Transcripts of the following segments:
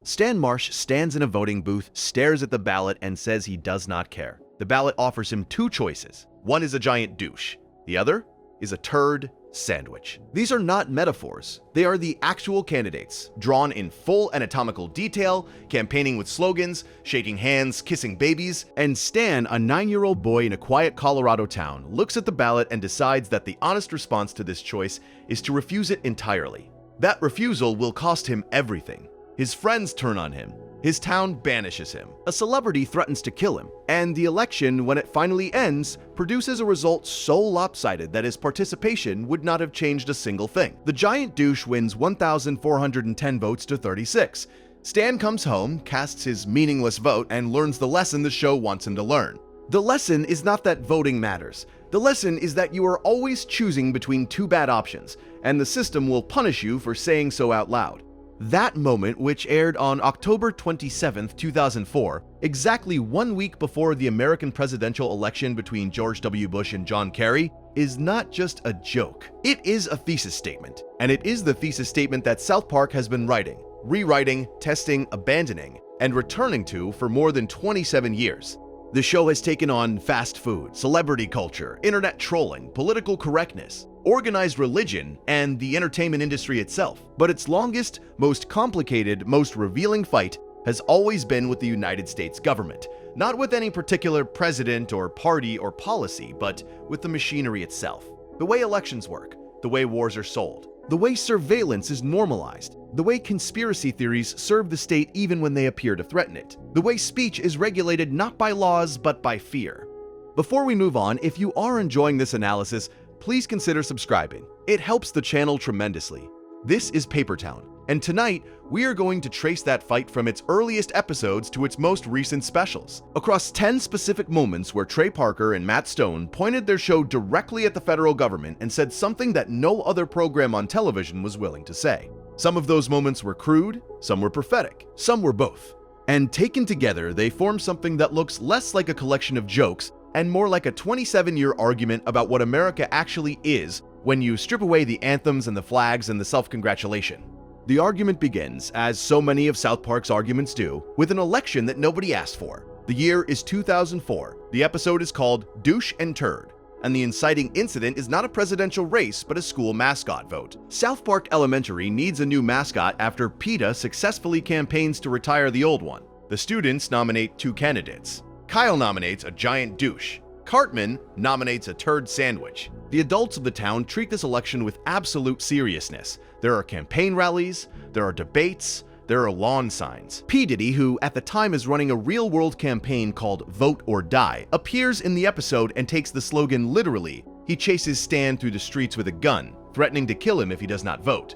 Stan Marsh stands in a voting booth, stares at the ballot, and says he does not care. The ballot offers him two choices. One is a giant douche. The other is a turd sandwich. These are not metaphors. They are the actual candidates, drawn in full anatomical detail, campaigning with slogans, shaking hands, kissing babies, and Stan, a 9-year-old boy in a quiet Colorado town, looks at the ballot and decides that the honest response to this choice is to refuse it entirely. That refusal will cost him everything. His friends turn on him. His town banishes him. A celebrity threatens to kill him. And the election, when it finally ends, produces a result so lopsided that his participation would not have changed a single thing. The giant douche wins 1,410 votes to 36. Stan comes home, casts his meaningless vote, and learns the lesson the show wants him to learn. The lesson is not that voting matters. The lesson is that you are always choosing between two bad options, and the system will punish you for saying so out loud. That moment, which aired on October 27, 2004, exactly 1 week before the American presidential election between George W. Bush and John Kerry, is not just a joke. It is a thesis statement, and it is the thesis statement that South Park has been writing, rewriting, testing, abandoning, and returning to for more than 27 years. The show has taken on fast food, celebrity culture, internet trolling, political correctness, organized religion, and the entertainment industry itself. But its longest, most complicated, most revealing fight has always been with the United States government. Not with any particular president or party or policy, but with the machinery itself. The way elections work, the way wars are sold, the way surveillance is normalized, the way conspiracy theories serve the state even when they appear to threaten it, the way speech is regulated not by laws but by fear. Before we move on, if you are enjoying this analysis, please consider subscribing. It helps the channel tremendously. This is Paper Town, and tonight we are going to trace that fight from its earliest episodes to its most recent specials, across 10 specific moments where Trey Parker and Matt Stone pointed their show directly at the federal government and said something that no other program on television was willing to say. Some of those moments were crude, some were prophetic, some were both. And taken together, they form something that looks less like a collection of jokes and more like a 27-year argument about what America actually is when you strip away the anthems and the flags and the self-congratulation. The argument begins, as so many of South Park's arguments do, with an election that nobody asked for. The year is 2004. The episode is called Douche and Turd, and the inciting incident is not a presidential race but a school mascot vote. South Park Elementary needs a new mascot after PETA successfully campaigns to retire the old one. The students nominate two candidates. Kyle nominates a giant douche. Cartman nominates a turd sandwich. The adults of the town treat this election with absolute seriousness. There are campaign rallies, there are debates, there are lawn signs. P. Diddy, who at the time is running a real-world campaign called Vote or Die, appears in the episode and takes the slogan literally. He chases Stan through the streets with a gun, threatening to kill him if he does not vote.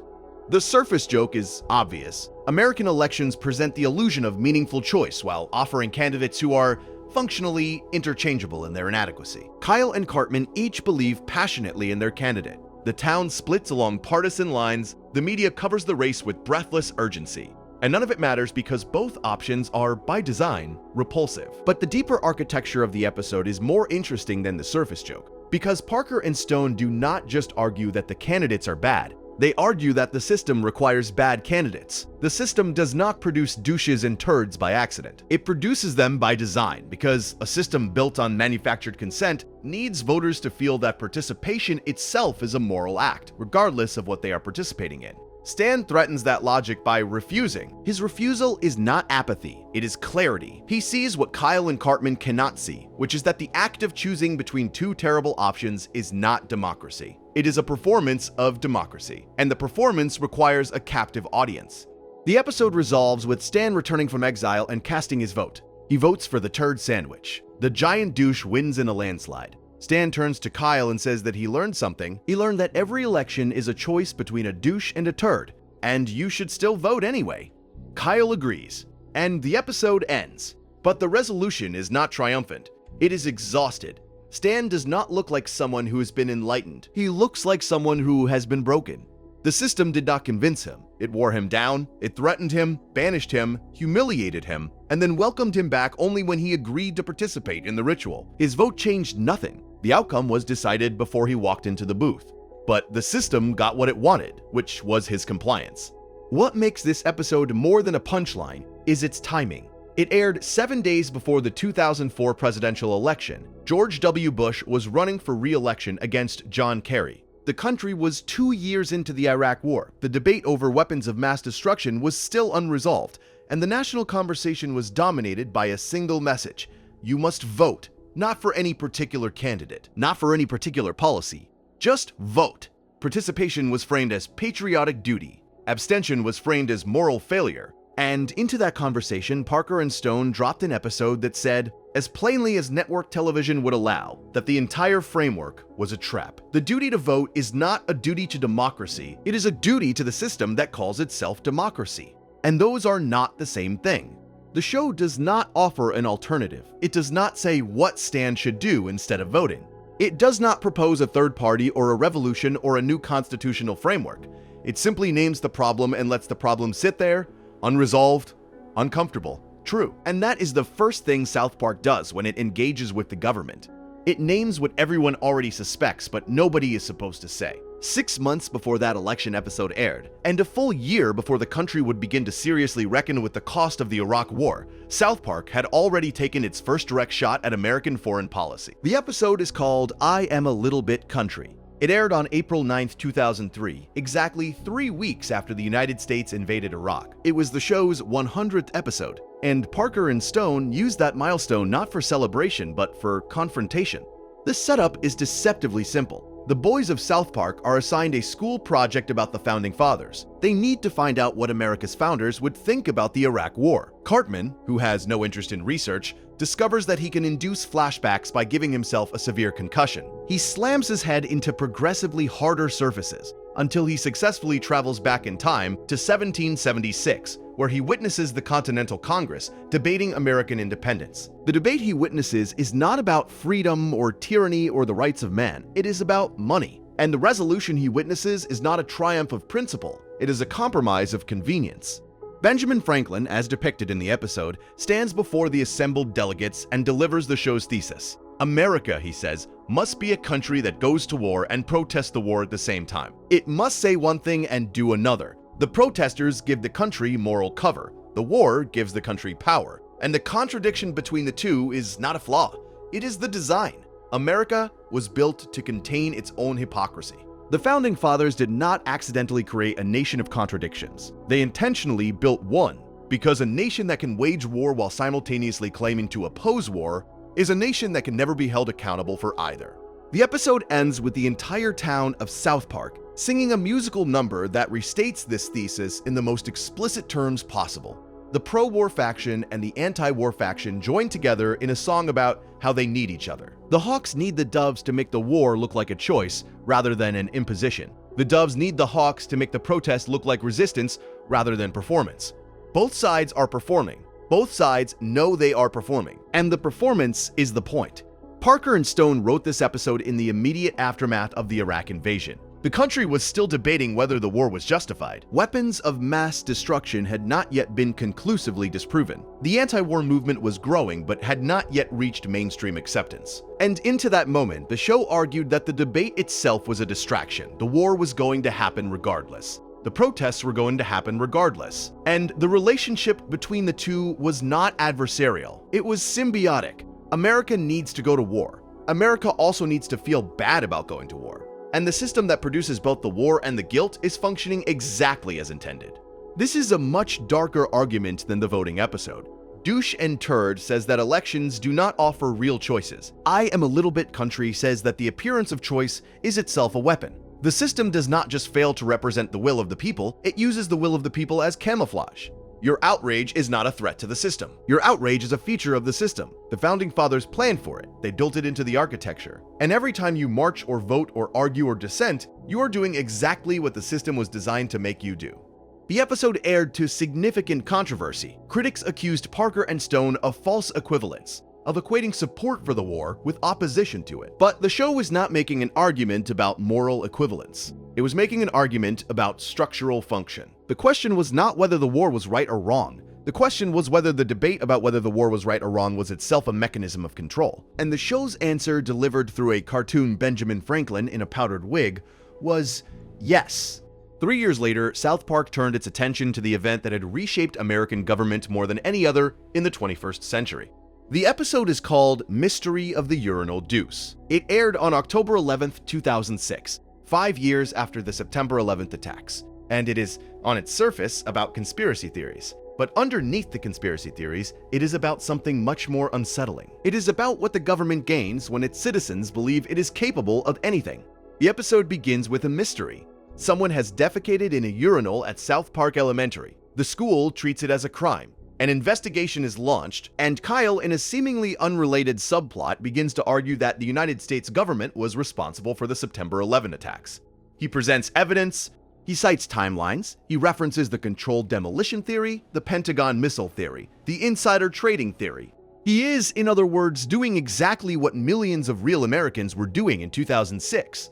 The surface joke is obvious. American elections present the illusion of meaningful choice while offering candidates who are functionally interchangeable in their inadequacy. Kyle and Cartman each believe passionately in their candidate. The town splits along partisan lines, the media covers the race with breathless urgency. And none of it matters because both options are, by design, repulsive. But the deeper architecture of the episode is more interesting than the surface joke, because Parker and Stone do not just argue that the candidates are bad. They argue that the system requires bad candidates. The system does not produce douches and turds by accident. It produces them by design, because a system built on manufactured consent needs voters to feel that participation itself is a moral act, regardless of what they are participating in. Stan threatens that logic by refusing. His refusal is not apathy, it is clarity. He sees what Kyle and Cartman cannot see, which is that the act of choosing between two terrible options is not democracy. It is a performance of democracy, and the performance requires a captive audience. The episode resolves with Stan returning from exile and casting his vote. He votes for the turd sandwich. The giant douche wins in a landslide. Stan turns to Kyle and says that he learned something. He learned that every election is a choice between a douche and a turd, and you should still vote anyway. Kyle agrees, and the episode ends. But the resolution is not triumphant. It is exhausted. Stan does not look like someone who has been enlightened. He looks like someone who has been broken. The system did not convince him. It wore him down, it threatened him, banished him, humiliated him, and then welcomed him back only when he agreed to participate in the ritual. His vote changed nothing. The outcome was decided before he walked into the booth. But the system got what it wanted, which was his compliance. What makes this episode more than a punchline is its timing. It aired 7 days before the 2004 presidential election. George W. Bush was running for re-election against John Kerry. The country was 2 years into the Iraq War. The debate over weapons of mass destruction was still unresolved, and the national conversation was dominated by a single message: you must vote, not for any particular candidate, not for any particular policy. Just vote. Participation was framed as patriotic duty. Abstention was framed as moral failure. And into that conversation, Parker and Stone dropped an episode that said, as plainly as network television would allow, that the entire framework was a trap. The duty to vote is not a duty to democracy, it is a duty to the system that calls itself democracy. And those are not the same thing. The show does not offer an alternative. It does not say what Stan should do instead of voting. It does not propose a third party or a revolution or a new constitutional framework. It simply names the problem and lets the problem sit there, unresolved, uncomfortable, true. And that is the first thing South Park does when it engages with the government. It names what everyone already suspects, but nobody is supposed to say. 6 months before that election episode aired, and a full year before the country would begin to seriously reckon with the cost of the Iraq War, South Park had already taken its first direct shot at American foreign policy. The episode is called I Am a Little Bit Country. It aired on April 9, 2003, exactly 3 weeks after the United States invaded Iraq. It was the show's 100th episode, and Parker and Stone used that milestone not for celebration but for confrontation. The setup is deceptively simple. The boys of South Park are assigned a school project about the Founding Fathers. They need to find out what America's founders would think about the Iraq War. Cartman, who has no interest in research, discovers that he can induce flashbacks by giving himself a severe concussion. He slams his head into progressively harder surfaces until he successfully travels back in time to 1776, where he witnesses the Continental Congress debating American independence. The debate he witnesses is not about freedom or tyranny or the rights of man. It is about money. And the resolution he witnesses is not a triumph of principle. It is a compromise of convenience. Benjamin Franklin, as depicted in the episode, stands before the assembled delegates and delivers the show's thesis. America, he says, must be a country that goes to war and protests the war at the same time. It must say one thing and do another. The protesters give the country moral cover. The war gives the country power. And the contradiction between the two is not a flaw. It is the design. America was built to contain its own hypocrisy. The Founding Fathers did not accidentally create a nation of contradictions. They intentionally built one, because a nation that can wage war while simultaneously claiming to oppose war is a nation that can never be held accountable for either. The episode ends with the entire town of South Park singing a musical number that restates this thesis in the most explicit terms possible. The pro-war faction and the anti-war faction join together in a song about how they need each other. The Hawks need the Doves to make the war look like a choice rather than an imposition. The Doves need the Hawks to make the protest look like resistance rather than performance. Both sides are performing. Both sides know they are performing. And the performance is the point. Parker and Stone wrote this episode in the immediate aftermath of the Iraq invasion. The country was still debating whether the war was justified. Weapons of mass destruction had not yet been conclusively disproven. The anti-war movement was growing but had not yet reached mainstream acceptance. And into that moment, the show argued that the debate itself was a distraction. The war was going to happen regardless. The protests were going to happen regardless. And the relationship between the two was not adversarial. It was symbiotic. America needs to go to war. America also needs to feel bad about going to war. And the system that produces both the war and the guilt is functioning exactly as intended. This is a much darker argument than the voting episode. Douche and Turd says that elections do not offer real choices. I Am a Little Bit Country says that the appearance of choice is itself a weapon. The system does not just fail to represent the will of the people, it uses the will of the people as camouflage. Your outrage is not a threat to the system. Your outrage is a feature of the system. The Founding Fathers planned for it. They built it into the architecture. And every time you march or vote or argue or dissent, you are doing exactly what the system was designed to make you do. The episode aired to significant controversy. Critics accused Parker and Stone of false equivalence, of equating support for the war with opposition to it. But the show was not making an argument about moral equivalence. It was making an argument about structural function. The question was not whether the war was right or wrong. The question was whether the debate about whether the war was right or wrong was itself a mechanism of control. And the show's answer, delivered through a cartoon Benjamin Franklin in a powdered wig, was yes. 3 years later, South Park turned its attention to the event that had reshaped American government more than any other in the 21st century. The episode is called Mystery of the Urinal Deuce. It aired on October 11th, 2006, 5 years after the September 11th attacks, and it is, on its surface, about conspiracy theories. But underneath the conspiracy theories, it is about something much more unsettling. It is about what the government gains when its citizens believe it is capable of anything. The episode begins with a mystery. Someone has defecated in a urinal at South Park Elementary. The school treats it as a crime. An investigation is launched, and Kyle, in a seemingly unrelated subplot, begins to argue that the United States government was responsible for the September 11 attacks. He presents evidence, he cites timelines, he references the controlled demolition theory, the Pentagon missile theory, the insider trading theory. He is, in other words, doing exactly what millions of real Americans were doing in 2006,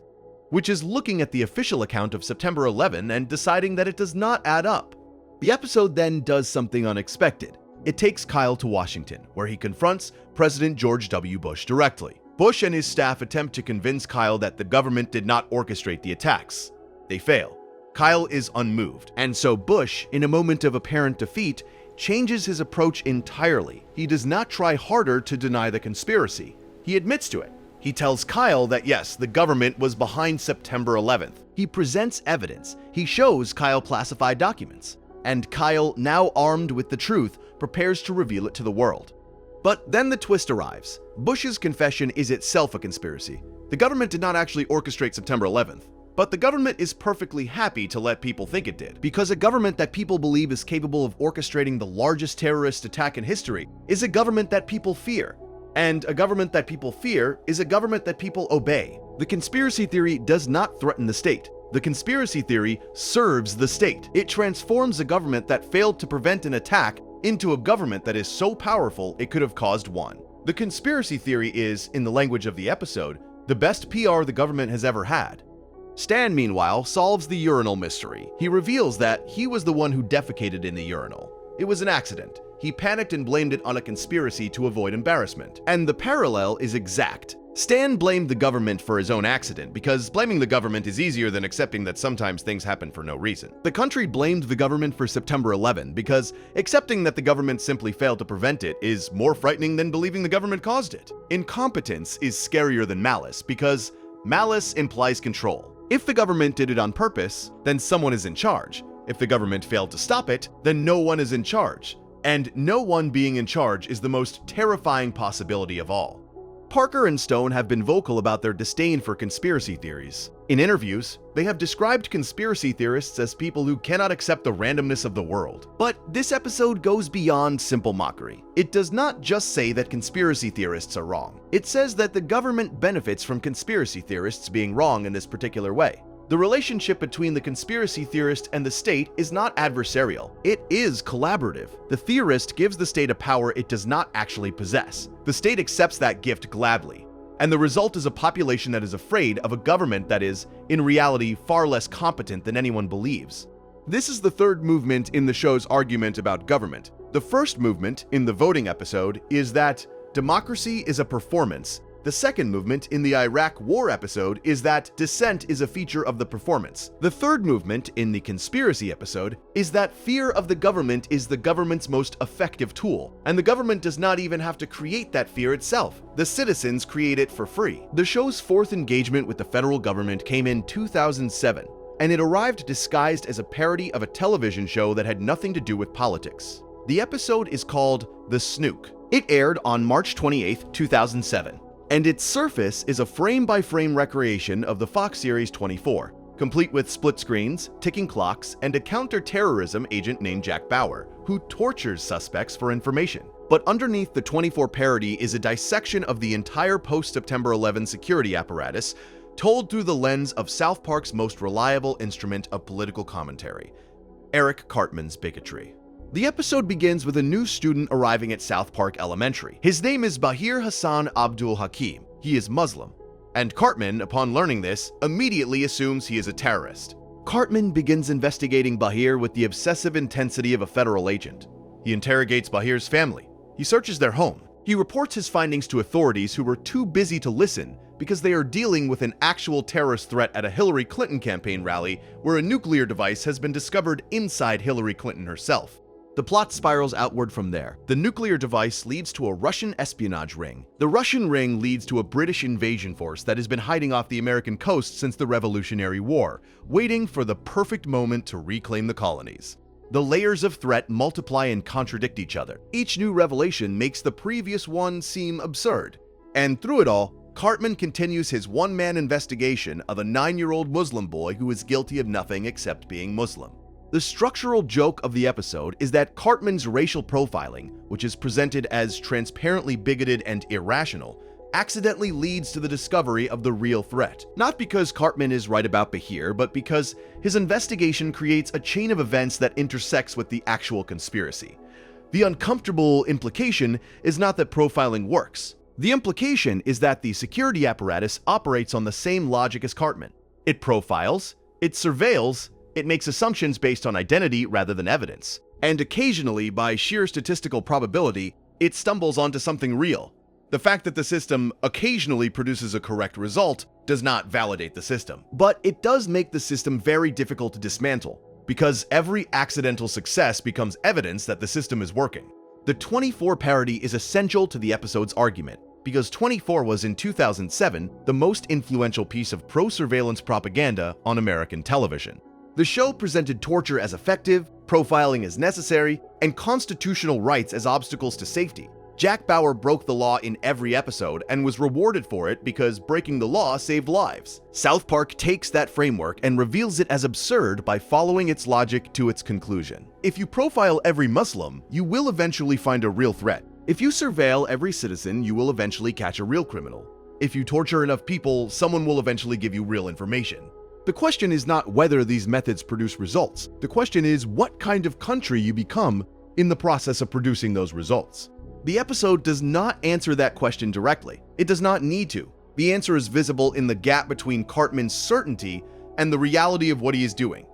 which is looking at the official account of September 11 and deciding that it does not add up. The episode then does something unexpected. It takes Kyle to Washington, where he confronts President George W. Bush directly. Bush and his staff attempt to convince Kyle that the government did not orchestrate the attacks. They fail. Kyle is unmoved, and so Bush, in a moment of apparent defeat, changes his approach entirely. He does not try harder to deny the conspiracy. He admits to it. He tells Kyle that yes, the government was behind September 11th. He presents evidence. He shows Kyle classified documents. And Kyle, now armed with the truth, prepares to reveal it to the world. But then the twist arrives. Bush's confession is itself a conspiracy. The government did not actually orchestrate September 11th. But the government is perfectly happy to let people think it did, because a government that people believe is capable of orchestrating the largest terrorist attack in history is a government that people fear. And a government that people fear is a government that people obey. The conspiracy theory does not threaten the state. The conspiracy theory serves the state. It transforms a government that failed to prevent an attack into a government that is so powerful it could have caused one. The conspiracy theory is, in the language of the episode, the best PR the government has ever had. Stan, meanwhile, solves the urinal mystery. He reveals that he was the one who defecated in the urinal. It was an accident. He panicked and blamed it on a conspiracy to avoid embarrassment. And the parallel is exact. Stan blamed the government for his own accident because blaming the government is easier than accepting that sometimes things happen for no reason. The country blamed the government for September 11 because accepting that the government simply failed to prevent it is more frightening than believing the government caused it. Incompetence is scarier than malice because malice implies control. If the government did it on purpose, then someone is in charge. If the government failed to stop it, then no one is in charge. And no one being in charge is the most terrifying possibility of all. Parker and Stone have been vocal about their disdain for conspiracy theories. In interviews, they have described conspiracy theorists as people who cannot accept the randomness of the world. But this episode goes beyond simple mockery. It does not just say that conspiracy theorists are wrong. It says that the government benefits from conspiracy theorists being wrong in this particular way. The relationship between the conspiracy theorist and the state is not adversarial. It is collaborative. The theorist gives the state a power it does not actually possess. The state accepts that gift gladly. And the result is a population that is afraid of a government that is, in reality, far less competent than anyone believes. This is the third movement in the show's argument about government. The first movement, in the voting episode, is that democracy is a performance. The second movement in the Iraq War episode is that dissent is a feature of the performance. The third movement in the conspiracy episode is that fear of the government is the government's most effective tool, and the government does not even have to create that fear itself. The citizens create it for free. The show's fourth engagement with the federal government came in 2007, and it arrived disguised as a parody of a television show that had nothing to do with politics. The episode is called The Snook. It aired on March 28, 2007. And its surface is a frame-by-frame recreation of the Fox series 24, complete with split screens, ticking clocks, and a counter-terrorism agent named Jack Bauer, who tortures suspects for information. But underneath the 24 parody is a dissection of the entire post-September 11 security apparatus, told through the lens of South Park's most reliable instrument of political commentary, Eric Cartman's bigotry. The episode begins with a new student arriving at South Park Elementary. His name is Bahir Hassan Abdul Hakim. He is Muslim. And Cartman, upon learning this, immediately assumes he is a terrorist. Cartman begins investigating Bahir with the obsessive intensity of a federal agent. He interrogates Bahir's family. He searches their home. He reports his findings to authorities who were too busy to listen because they are dealing with an actual terrorist threat at a Hillary Clinton campaign rally where a nuclear device has been discovered inside Hillary Clinton herself. The plot spirals outward from there. The nuclear device leads to a Russian espionage ring. The Russian ring leads to a British invasion force that has been hiding off the American coast since the Revolutionary War, waiting for the perfect moment to reclaim the colonies. The layers of threat multiply and contradict each other. Each new revelation makes the previous one seem absurd. And through it all, Cartman continues his one-man investigation of a 9-year-old Muslim boy who is guilty of nothing except being Muslim. The structural joke of the episode is that Cartman's racial profiling, which is presented as transparently bigoted and irrational, accidentally leads to the discovery of the real threat. Not because Cartman is right about Bahir, but because his investigation creates a chain of events that intersects with the actual conspiracy. The uncomfortable implication is not that profiling works. The implication is that the security apparatus operates on the same logic as Cartman. It profiles, it surveils, it makes assumptions based on identity rather than evidence. And occasionally, by sheer statistical probability, it stumbles onto something real. The fact that the system occasionally produces a correct result does not validate the system. But it does make the system very difficult to dismantle, because every accidental success becomes evidence that the system is working. The 24 parody is essential to the episode's argument, because 24 was in 2007 the most influential piece of pro-surveillance propaganda on American television. The show presented torture as effective, profiling as necessary, and constitutional rights as obstacles to safety. Jack Bauer broke the law in every episode and was rewarded for it because breaking the law saved lives. South Park takes that framework and reveals it as absurd by following its logic to its conclusion. If you profile every Muslim, you will eventually find a real threat. If you surveil every citizen, you will eventually catch a real criminal. If you torture enough people, someone will eventually give you real information. The question is not whether these methods produce results. The question is what kind of country you become in the process of producing those results. The episode does not answer that question directly. It does not need to. The answer is visible in the gap between Cartman's certainty and the reality of what he is doing.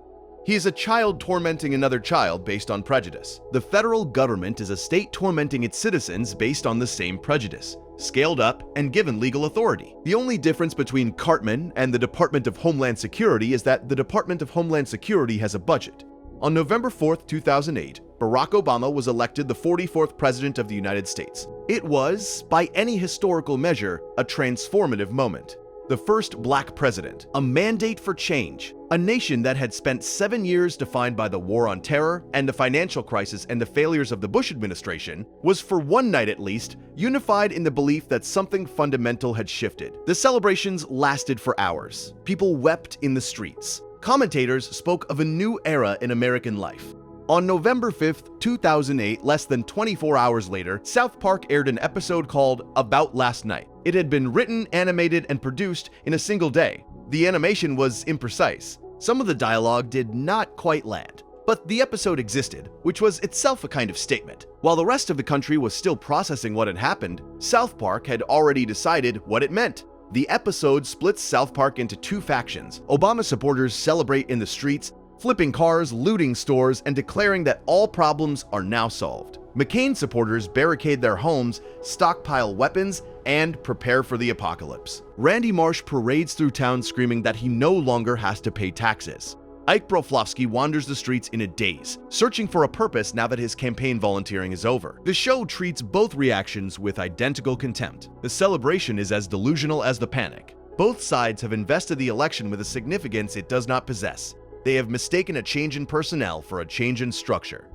He is a child tormenting another child based on prejudice. The federal government is a state tormenting its citizens based on the same prejudice, scaled up and given legal authority. The only difference between Cartman and the Department of Homeland Security is that the Department of Homeland Security has a budget. On November 4, 2008, Barack Obama was elected the 44th President of the United States. It was, by any historical measure, a transformative moment. The first black president, a mandate for change, a nation that had spent 7 years defined by the war on terror and the financial crisis and the failures of the Bush administration, was for one night at least unified in the belief that something fundamental had shifted. The celebrations lasted for hours. People wept in the streets. Commentators spoke of a new era in American life. On November 5, 2008, less than 24 hours later, South Park aired an episode called About Last Night. It had been written, animated, and produced in a single day. The animation was imprecise. Some of the dialogue did not quite land. But the episode existed, which was itself a kind of statement. While the rest of the country was still processing what had happened, South Park had already decided what it meant. The episode splits South Park into two factions. Obama supporters celebrate in the streets, flipping cars, looting stores, and declaring that all problems are now solved. McCain supporters barricade their homes, stockpile weapons, and prepare for the apocalypse. Randy Marsh parades through town screaming that he no longer has to pay taxes. Ike Broflovsky wanders the streets in a daze, searching for a purpose now that his campaign volunteering is over. The show treats both reactions with identical contempt. The celebration is as delusional as the panic. Both sides have invested the election with a significance it does not possess. They have mistaken a change in personnel for a change in structure.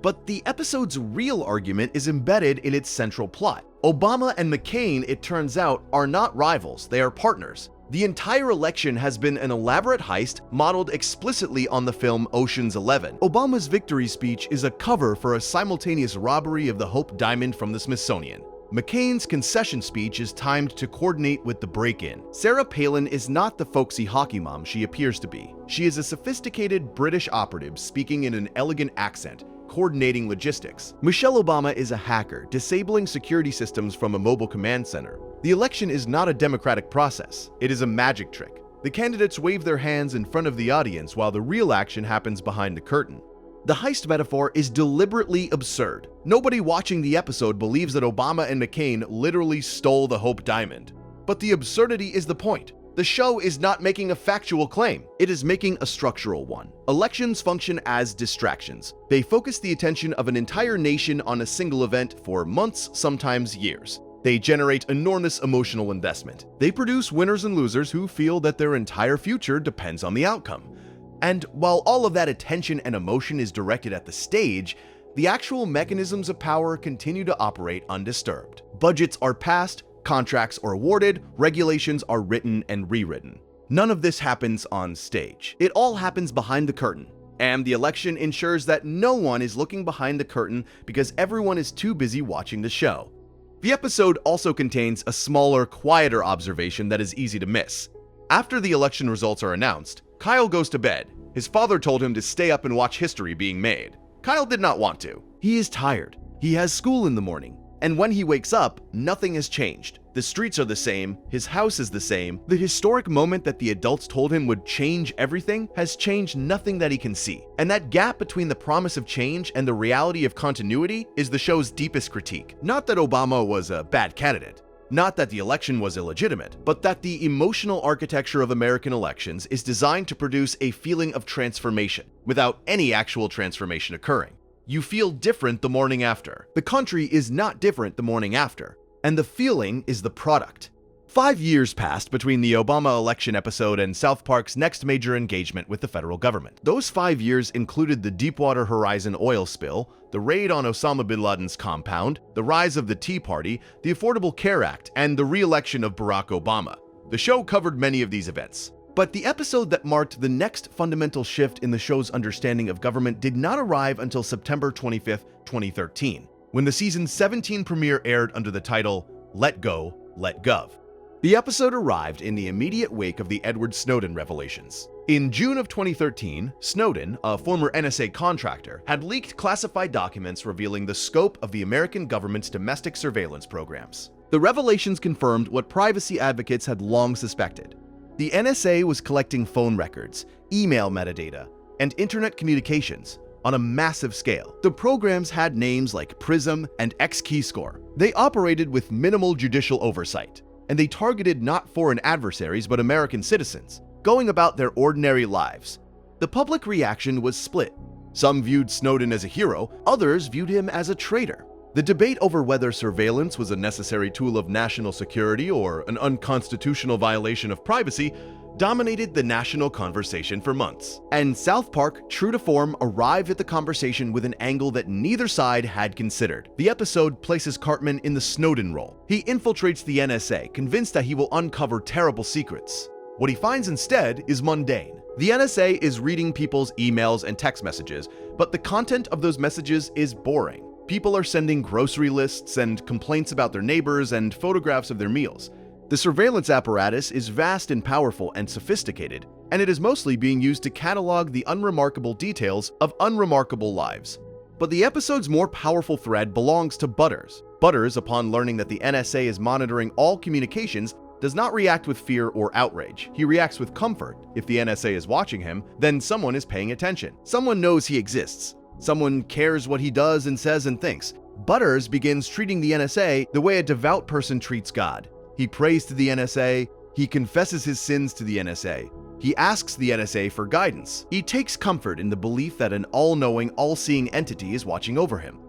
But the episode's real argument is embedded in its central plot. Obama and McCain, it turns out, are not rivals, they are partners. The entire election has been an elaborate heist modeled explicitly on the film Ocean's 11. Obama's victory speech is a cover for a simultaneous robbery of the Hope Diamond from the Smithsonian. McCain's concession speech is timed to coordinate with the break-in. Sarah Palin is not the folksy hockey mom she appears to be. She is a sophisticated British operative speaking in an elegant accent, coordinating logistics. Michelle Obama is a hacker, disabling security systems from a mobile command center. The election is not a democratic process. It is a magic trick. The candidates wave their hands in front of the audience while the real action happens behind the curtain. The heist metaphor is deliberately absurd. Nobody watching the episode believes that Obama and McCain literally stole the Hope Diamond. But the absurdity is the point. The show is not making a factual claim. It is making a structural one. Elections function as distractions. They focus the attention of an entire nation on a single event for months, sometimes years. They generate enormous emotional investment. They produce winners and losers who feel that their entire future depends on the outcome. And while all of that attention and emotion is directed at the stage, the actual mechanisms of power continue to operate undisturbed. Budgets are passed, contracts are awarded, regulations are written and rewritten. None of this happens on stage. It all happens behind the curtain. And the election ensures that no one is looking behind the curtain because everyone is too busy watching the show. The episode also contains a smaller, quieter observation that is easy to miss. After the election results are announced, Kyle goes to bed. His father told him to stay up and watch history being made. Kyle did not want to. He is tired. He has school in the morning. And when he wakes up, nothing has changed. The streets are the same, his house is the same. The historic moment that the adults told him would change everything has changed nothing that he can see. And that gap between the promise of change and the reality of continuity is the show's deepest critique. Not that Obama was a bad candidate. Not that the election was illegitimate, but that the emotional architecture of American elections is designed to produce a feeling of transformation, without any actual transformation occurring. You feel different the morning after. The country is not different the morning after, and the feeling is the product. 5 years passed between the Obama election episode and South Park's next major engagement with the federal government. Those 5 years included the Deepwater Horizon oil spill, the raid on Osama bin Laden's compound, the rise of the Tea Party, the Affordable Care Act, and the re-election of Barack Obama. The show covered many of these events. But the episode that marked the next fundamental shift in the show's understanding of government did not arrive until September 25, 2013, when the season 17 premiere aired under the title Let Go, Let Gov. The episode arrived in the immediate wake of the Edward Snowden revelations. In June of 2013, Snowden, a former NSA contractor, had leaked classified documents revealing the scope of the American government's domestic surveillance programs. The revelations confirmed what privacy advocates had long suspected. The NSA was collecting phone records, email metadata, and internet communications on a massive scale. The programs had names like PRISM and XKeyscore. They operated with minimal judicial oversight, and they targeted not foreign adversaries but American citizens, going about their ordinary lives. The public reaction was split. Some viewed Snowden as a hero, others viewed him as a traitor. The debate over whether surveillance was a necessary tool of national security or an unconstitutional violation of privacy dominated the national conversation for months. And South Park, true to form, arrived at the conversation with an angle that neither side had considered. The episode places Cartman in the Snowden role. He infiltrates the NSA, convinced that he will uncover terrible secrets. What he finds instead is mundane. The NSA is reading people's emails and text messages, but the content of those messages is boring. People are sending grocery lists and complaints about their neighbors and photographs of their meals. The surveillance apparatus is vast and powerful and sophisticated, and it is mostly being used to catalog the unremarkable details of unremarkable lives. But the episode's more powerful thread belongs to Butters. Butters, upon learning that the NSA is monitoring all communications, does not react with fear or outrage. He reacts with comfort. If the NSA is watching him, then someone is paying attention. Someone knows he exists. Someone cares what he does and says and thinks. Butters begins treating the NSA the way a devout person treats God. He prays to the NSA, he confesses his sins to the NSA, he asks the NSA for guidance. He takes comfort in the belief that an all-knowing, all-seeing entity is watching over him.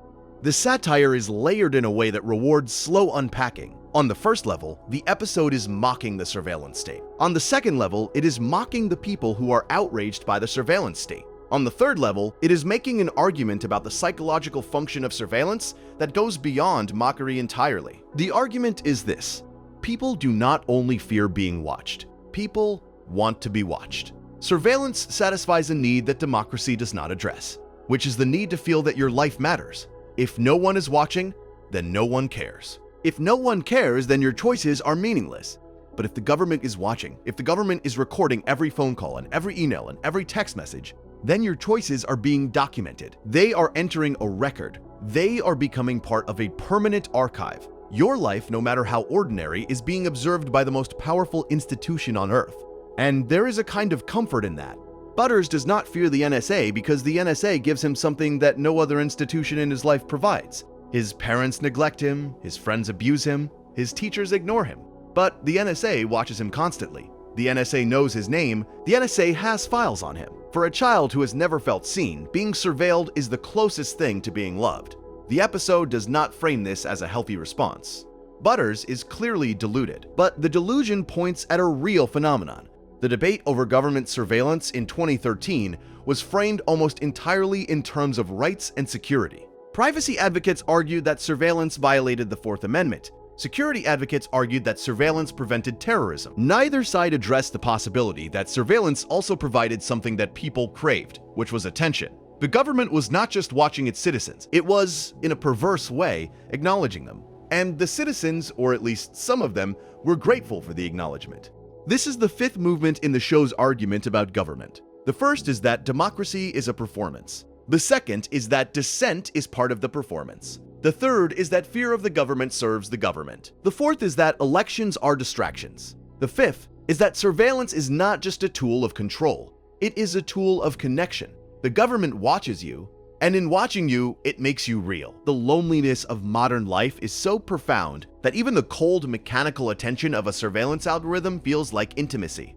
The satire is layered in a way that rewards slow unpacking. On the first level, the episode is mocking the surveillance state. On the second level, it is mocking the people who are outraged by the surveillance state. On the third level, it is making an argument about the psychological function of surveillance that goes beyond mockery entirely. The argument is this: people do not only fear being watched, people want to be watched. Surveillance satisfies a need that democracy does not address, which is the need to feel that your life matters. If no one is watching, then no one cares. If no one cares, then your choices are meaningless. But if the government is watching, if the government is recording every phone call and every email and every text message, then your choices are being documented. They are entering a record. They are becoming part of a permanent archive. Your life, no matter how ordinary, is being observed by the most powerful institution on Earth. And there is a kind of comfort in that. Butters does not fear the NSA because the NSA gives him something that no other institution in his life provides. His parents neglect him, his friends abuse him, his teachers ignore him. but the NSA watches him constantly. The NSA knows his name, the NSA has files on him. For a child who has never felt seen, being surveilled is the closest thing to being loved. The episode does not frame this as a healthy response. Butters is clearly deluded, but the delusion points at a real phenomenon. The debate over government surveillance in 2013 was framed almost entirely in terms of rights and security. Privacy advocates argued that surveillance violated the Fourth Amendment. Security advocates argued that surveillance prevented terrorism. Neither side addressed the possibility that surveillance also provided something that people craved, which was attention. The government was not just watching its citizens, it was, in a perverse way, acknowledging them. And the citizens, or at least some of them, were grateful for the acknowledgement. This is the fifth movement in the show's argument about government. The first is that democracy is a performance. The second is that dissent is part of the performance. The third is that fear of the government serves the government. The fourth is that elections are distractions. The fifth is that surveillance is not just a tool of control, it is a tool of connection. The government watches you, and in watching you, it makes you real. The loneliness of modern life is so profound that even the cold, mechanical attention of a surveillance algorithm feels like intimacy.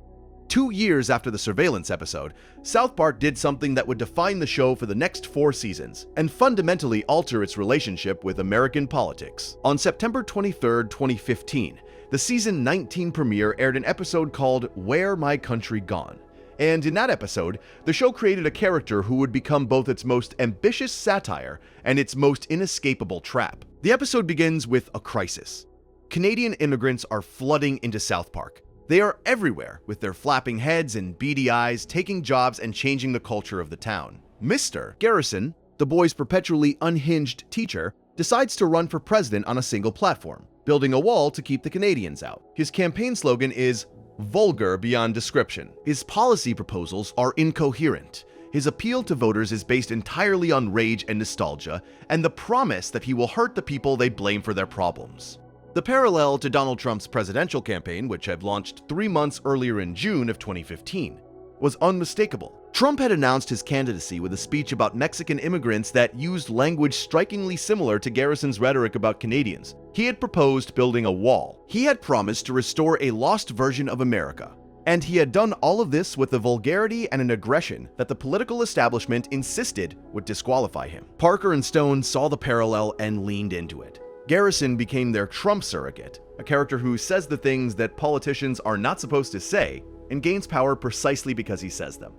2 years after the surveillance episode, South Park did something that would define the show for the next 4 seasons and fundamentally alter its relationship with American politics. On September 23, 2015, the season 19 premiere aired an episode called Where My Country Gone. And in that episode, the show created a character who would become both its most ambitious satire and its most inescapable trap. The episode begins with a crisis. Canadian immigrants are flooding into South Park. They are everywhere, with their flapping heads and beady eyes, taking jobs and changing the culture of the town. Mr. Garrison, the boy's perpetually unhinged teacher, decides to run for president on a single platform, building a wall to keep the Canadians out. His campaign slogan is vulgar beyond description. His policy proposals are incoherent. His appeal to voters is based entirely on rage and nostalgia, and the promise that he will hurt the people they blame for their problems. The parallel to Donald Trump's presidential campaign, which had launched 3 months earlier in June of 2015, was unmistakable. Trump had announced his candidacy with a speech about Mexican immigrants that used language strikingly similar to Garrison's rhetoric about Canadians. He had proposed building a wall. He had promised to restore a lost version of America. And he had done all of this with a vulgarity and an aggression that the political establishment insisted would disqualify him. Parker and Stone saw the parallel and leaned into it. Garrison became their Trump surrogate, a character who says the things that politicians are not supposed to say and gains power precisely because he says them.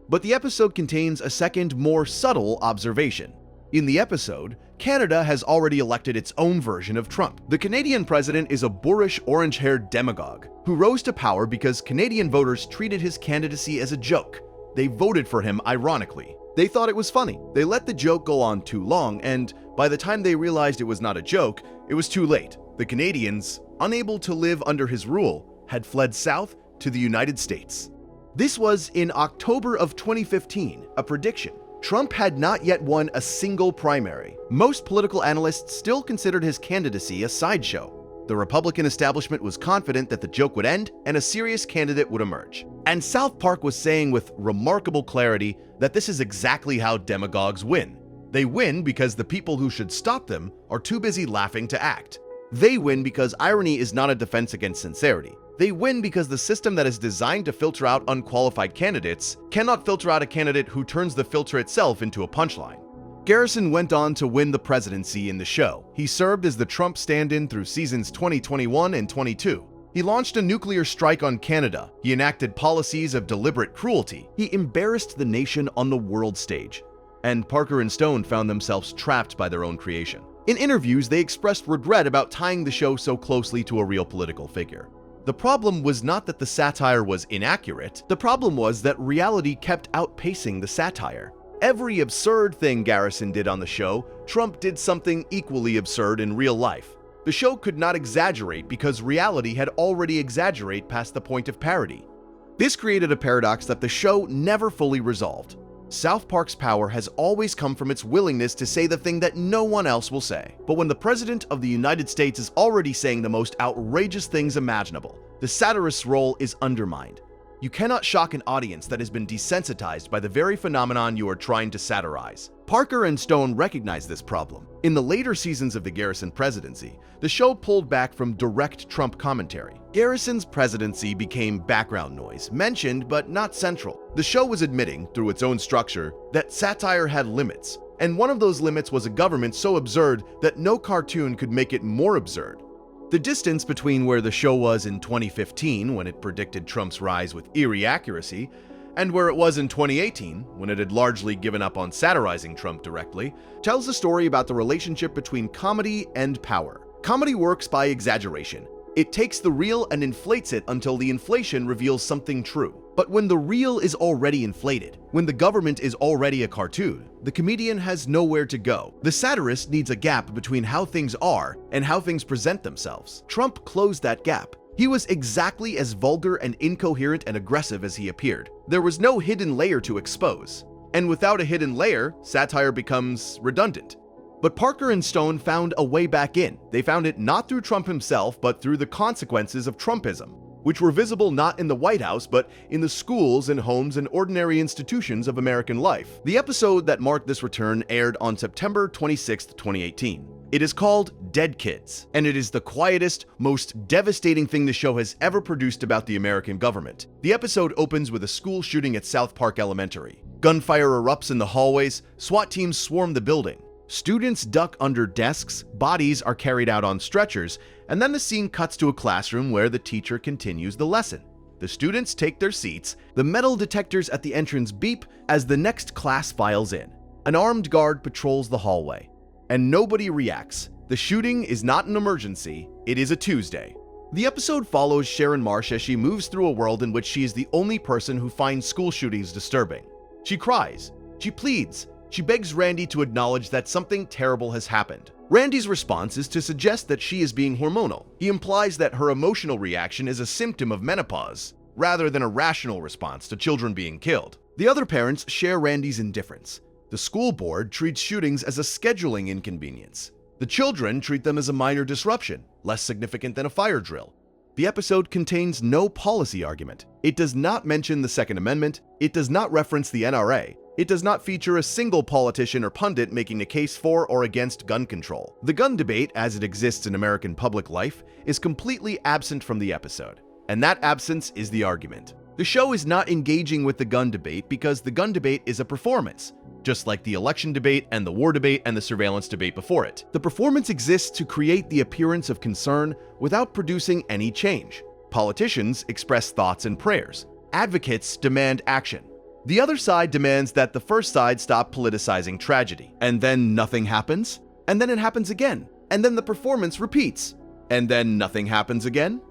But the episode contains a second, more subtle observation. In the episode, Canada has already elected its own version of Trump. The Canadian president is a boorish, orange-haired demagogue who rose to power because Canadian voters treated his candidacy as a joke. They voted for him ironically. They thought it was funny. They let the joke go on too long, and by the time they realized it was not a joke, it was too late. The Canadians, unable to live under his rule, had fled south to the United States. This was in October of 2015, a prediction. Trump had not yet won a single primary. Most political analysts still considered his candidacy a sideshow. The Republican establishment was confident that the joke would end and a serious candidate would emerge. And South Park was saying with remarkable clarity that this is exactly how demagogues win. They win because the people who should stop them are too busy laughing to act. They win because irony is not a defense against sincerity. They win because the system that is designed to filter out unqualified candidates cannot filter out a candidate who turns the filter itself into a punchline. Garrison went on to win the presidency in the show. He served as the Trump stand-in through seasons 2021 and 22. He launched a nuclear strike on Canada. He enacted policies of deliberate cruelty. He embarrassed the nation on the world stage. And Parker and Stone found themselves trapped by their own creation. In interviews, they expressed regret about tying the show so closely to a real political figure. The problem was not that the satire was inaccurate. The problem was that reality kept outpacing the satire. Every absurd thing Garrison did on the show, Trump did something equally absurd in real life. The show could not exaggerate because reality had already exaggerated past the point of parody. This created a paradox that the show never fully resolved. South Park's power has always come from its willingness to say the thing that no one else will say. But when the President of the United States is already saying the most outrageous things imaginable, the satirist's role is undermined. You cannot shock an audience that has been desensitized by the very phenomenon you are trying to satirize. Parker and Stone recognized this problem. In the later seasons of the Garrison presidency, the show pulled back from direct Trump commentary. Garrison's presidency became background noise, mentioned but not central. The show was admitting, through its own structure, that satire had limits, and one of those limits was a government so absurd that no cartoon could make it more absurd. The distance between where the show was in 2015, when it predicted Trump's rise with eerie accuracy, and where it was in 2018, when it had largely given up on satirizing Trump directly, tells a story about the relationship between comedy and power. Comedy works by exaggeration. It takes the real and inflates it until the inflation reveals something true. But when the real is already inflated, when the government is already a cartoon, the comedian has nowhere to go. The satirist needs a gap between how things are and how things present themselves. Trump closed that gap. He was exactly as vulgar and incoherent and aggressive as he appeared. There was no hidden layer to expose. And without a hidden layer, satire becomes redundant. But Parker and Stone found a way back in. They found it not through Trump himself, but through the consequences of Trumpism, which were visible not in the White House, but in the schools and homes and ordinary institutions of American life. The episode that marked this return aired on September 26, 2018. It is called Dead Kids, and it is the quietest, most devastating thing the show has ever produced about the American government. The episode opens with a school shooting at South Park Elementary. Gunfire erupts in the hallways, SWAT teams swarm the building. Students duck under desks, bodies are carried out on stretchers, and then the scene cuts to a classroom where the teacher continues the lesson. The students take their seats, the metal detectors at the entrance beep as the next class files in. An armed guard patrols the hallway, and nobody reacts. The shooting is not an emergency, it is a Tuesday. The episode follows Sharon Marsh as she moves through a world in which she is the only person who finds school shootings disturbing. She cries, she pleads, she begs Randy to acknowledge that something terrible has happened. Randy's response is to suggest that she is being hormonal. He implies that her emotional reaction is a symptom of menopause, rather than a rational response to children being killed. The other parents share Randy's indifference. The school board treats shootings as a scheduling inconvenience. The children treat them as a minor disruption, less significant than a fire drill. The episode contains no policy argument. It does not mention the Second Amendment. It does not reference the NRA. It does not feature a single politician or pundit making a case for or against gun control. The gun debate, as it exists in American public life, is completely absent from the episode, and that absence is the argument. The show is not engaging with the gun debate because the gun debate is a performance, just like the election debate and the war debate and the surveillance debate before it. The performance exists to create the appearance of concern without producing any change. Politicians express thoughts and prayers. Advocates demand action. The other side demands that the first side stop politicizing tragedy. And then nothing happens, and then it happens again, and then the performance repeats, and then nothing happens again.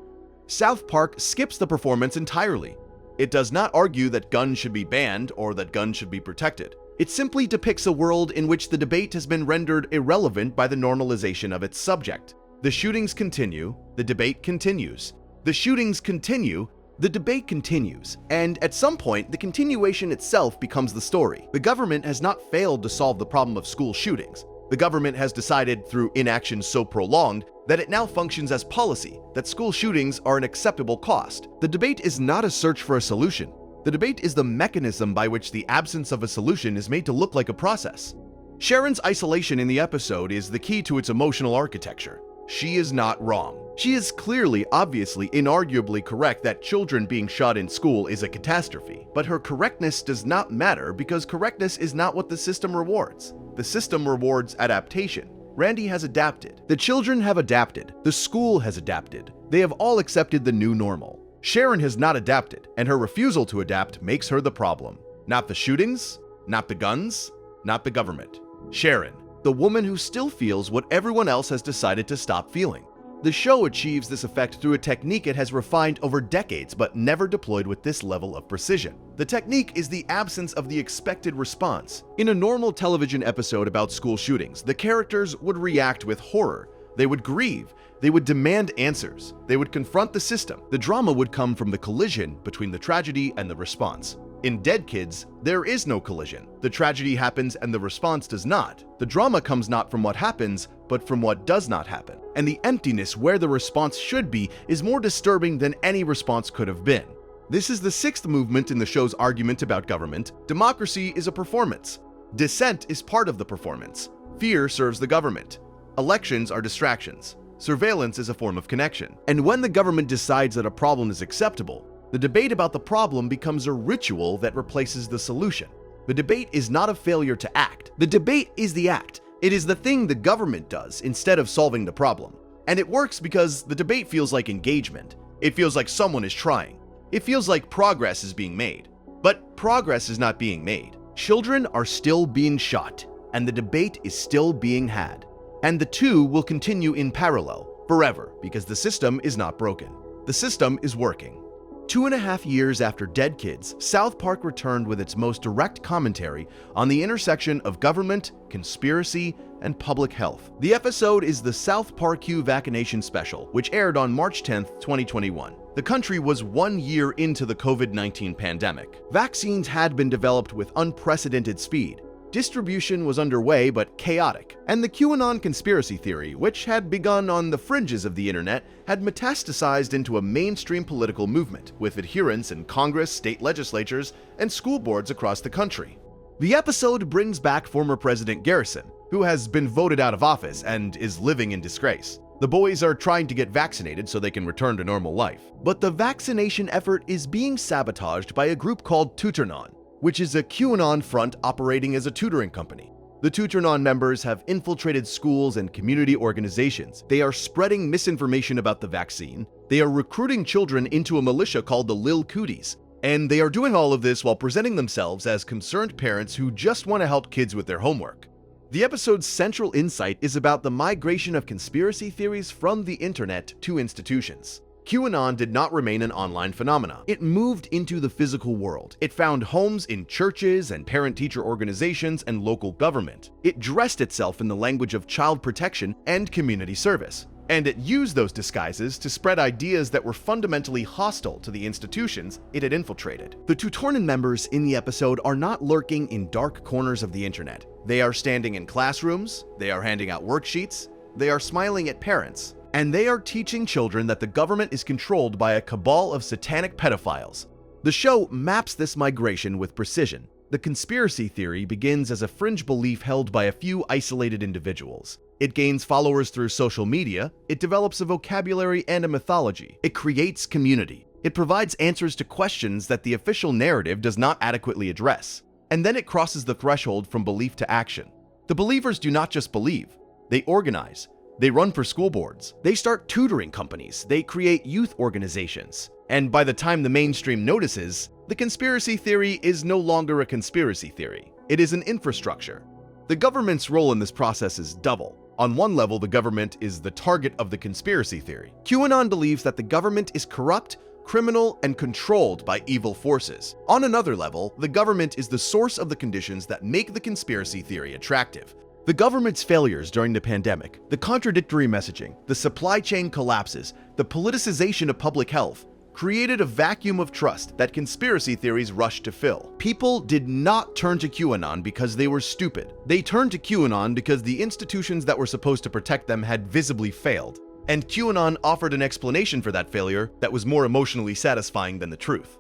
South Park skips the performance entirely. It does not argue that guns should be banned or that guns should be protected. It simply depicts a world in which the debate has been rendered irrelevant by the normalization of its subject. The shootings continue, the debate continues. The shootings continue, the debate continues, and at some point, the continuation itself becomes the story. The government has not failed to solve the problem of school shootings. The government has decided, through inaction so prolonged, that it now functions as policy, that school shootings are an acceptable cost. The debate is not a search for a solution. The debate is the mechanism by which the absence of a solution is made to look like a process. Sharon's isolation in the episode is the key to its emotional architecture. She is not wrong. She is clearly, obviously, inarguably correct that children being shot in school is a catastrophe. But her correctness does not matter because correctness is not what the system rewards. The system rewards adaptation. Randy has adapted. The children have adapted. The school has adapted. They have all accepted the new normal. Sharon has not adapted, and her refusal to adapt makes her the problem. Not the shootings, not the guns, not the government. Sharon, the woman who still feels what everyone else has decided to stop feeling. The show achieves this effect through a technique it has refined over decades but never deployed with this level of precision. The technique is the absence of the expected response. In a normal television episode about school shootings, the characters would react with horror. They would grieve. They would demand answers. They would confront the system. The drama would come from the collision between the tragedy and the response. In Dead Kids, there is no collision. The tragedy happens and the response does not. The drama comes not from what happens, but from what does not happen. And the emptiness where the response should be is more disturbing than any response could have been. This is the sixth movement in the show's argument about government. Democracy is a performance. Dissent is part of the performance. Fear serves the government. Elections are distractions. Surveillance is a form of connection. And when the government decides that a problem is acceptable, the debate about the problem becomes a ritual that replaces the solution. The debate is not a failure to act. The debate is the act. It is the thing the government does instead of solving the problem. And it works because the debate feels like engagement. It feels like someone is trying. It feels like progress is being made. But progress is not being made. Children are still being shot, and the debate is still being had. And the two will continue in parallel, forever, because the system is not broken. The system is working. 2.5 years after Dead Kids, South Park returned with its most direct commentary on the intersection of government, conspiracy, and public health. The episode is the South Park Q Vaccination Special, which aired on March 10, 2021. The country was 1 year into the COVID-19 pandemic. Vaccines had been developed with unprecedented speed. Distribution was underway but chaotic, and the QAnon conspiracy theory, which had begun on the fringes of the internet, had metastasized into a mainstream political movement, with adherents in Congress, state legislatures, and school boards across the country. The episode brings back former President Garrison, who has been voted out of office and is living in disgrace. The boys are trying to get vaccinated so they can return to normal life. But the vaccination effort is being sabotaged by a group called Tutornon, which is a QAnon front operating as a tutoring company. The Tutornon members have infiltrated schools and community organizations. They are spreading misinformation about the vaccine. They are recruiting children into a militia called the Lil Cooties. And they are doing all of this while presenting themselves as concerned parents who just want to help kids with their homework. The episode's central insight is about the migration of conspiracy theories from the internet to institutions. QAnon did not remain an online phenomenon. It moved into the physical world. It found homes in churches and parent-teacher organizations and local government. It dressed itself in the language of child protection and community service. And it used those disguises to spread ideas that were fundamentally hostile to the institutions it had infiltrated. The Tutornon members in the episode are not lurking in dark corners of the internet. They are standing in classrooms, they are handing out worksheets, they are smiling at parents, and they are teaching children that the government is controlled by a cabal of satanic pedophiles. The show maps this migration with precision. The conspiracy theory begins as a fringe belief held by a few isolated individuals. It gains followers through social media, it develops a vocabulary and a mythology, it creates community, it provides answers to questions that the official narrative does not adequately address, and then it crosses the threshold from belief to action. The believers do not just believe, they organize. They run for school boards. They start tutoring companies. They create youth organizations. And by the time the mainstream notices, the conspiracy theory is no longer a conspiracy theory. It is an infrastructure. The government's role in this process is double. On one level, the government is the target of the conspiracy theory. QAnon believes that the government is corrupt, criminal, and controlled by evil forces. On another level, the government is the source of the conditions that make the conspiracy theory attractive. The government's failures during the pandemic, the contradictory messaging, the supply chain collapses, the politicization of public health, created a vacuum of trust that conspiracy theories rushed to fill. People did not turn to QAnon because they were stupid. They turned to QAnon because the institutions that were supposed to protect them had visibly failed. And QAnon offered an explanation for that failure that was more emotionally satisfying than the truth.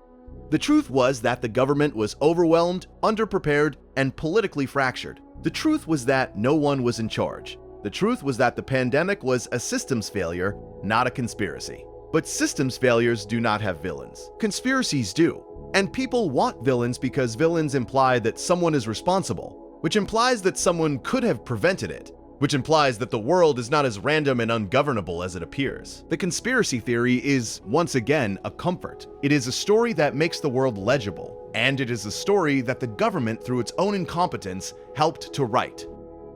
The truth was that the government was overwhelmed, underprepared, and politically fractured. The truth was that no one was in charge. The truth was that the pandemic was a systems failure, not a conspiracy. But systems failures do not have villains. Conspiracies do. And people want villains because villains imply that someone is responsible, which implies that someone could have prevented it, which implies that the world is not as random and ungovernable as it appears. The conspiracy theory is, once again, a comfort. It is a story that makes the world legible, and it is a story that the government, through its own incompetence, helped to write.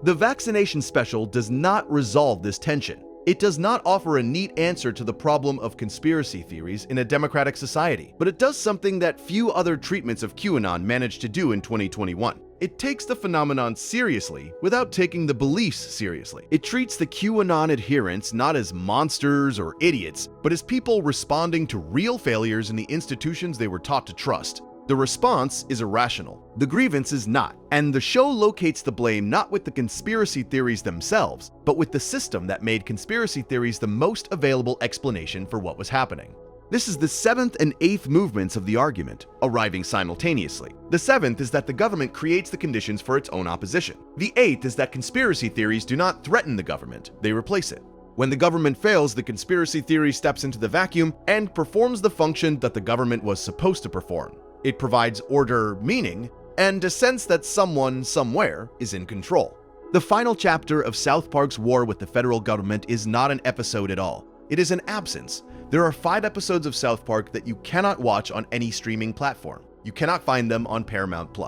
The vaccination special does not resolve this tension. It does not offer a neat answer to the problem of conspiracy theories in a democratic society, but it does something that few other treatments of QAnon managed to do in 2021. It takes the phenomenon seriously without taking the beliefs seriously. It treats the QAnon adherents not as monsters or idiots, but as people responding to real failures in the institutions they were taught to trust. The response is irrational. The grievance is not. And the show locates the blame not with the conspiracy theories themselves, but with the system that made conspiracy theories the most available explanation for what was happening. This is the 7th and 8th movements of the argument, arriving simultaneously. The 7th is that the government creates the conditions for its own opposition. The 8th is that conspiracy theories do not threaten the government, they replace it. When the government fails, the conspiracy theory steps into the vacuum and performs the function that the government was supposed to perform. It provides order, meaning, and a sense that someone, somewhere, is in control. The final chapter of South Park's war with the federal government is not an episode at all. It is an absence. There are 5 episodes of South Park that you cannot watch on any streaming platform. You cannot find them on Paramount+.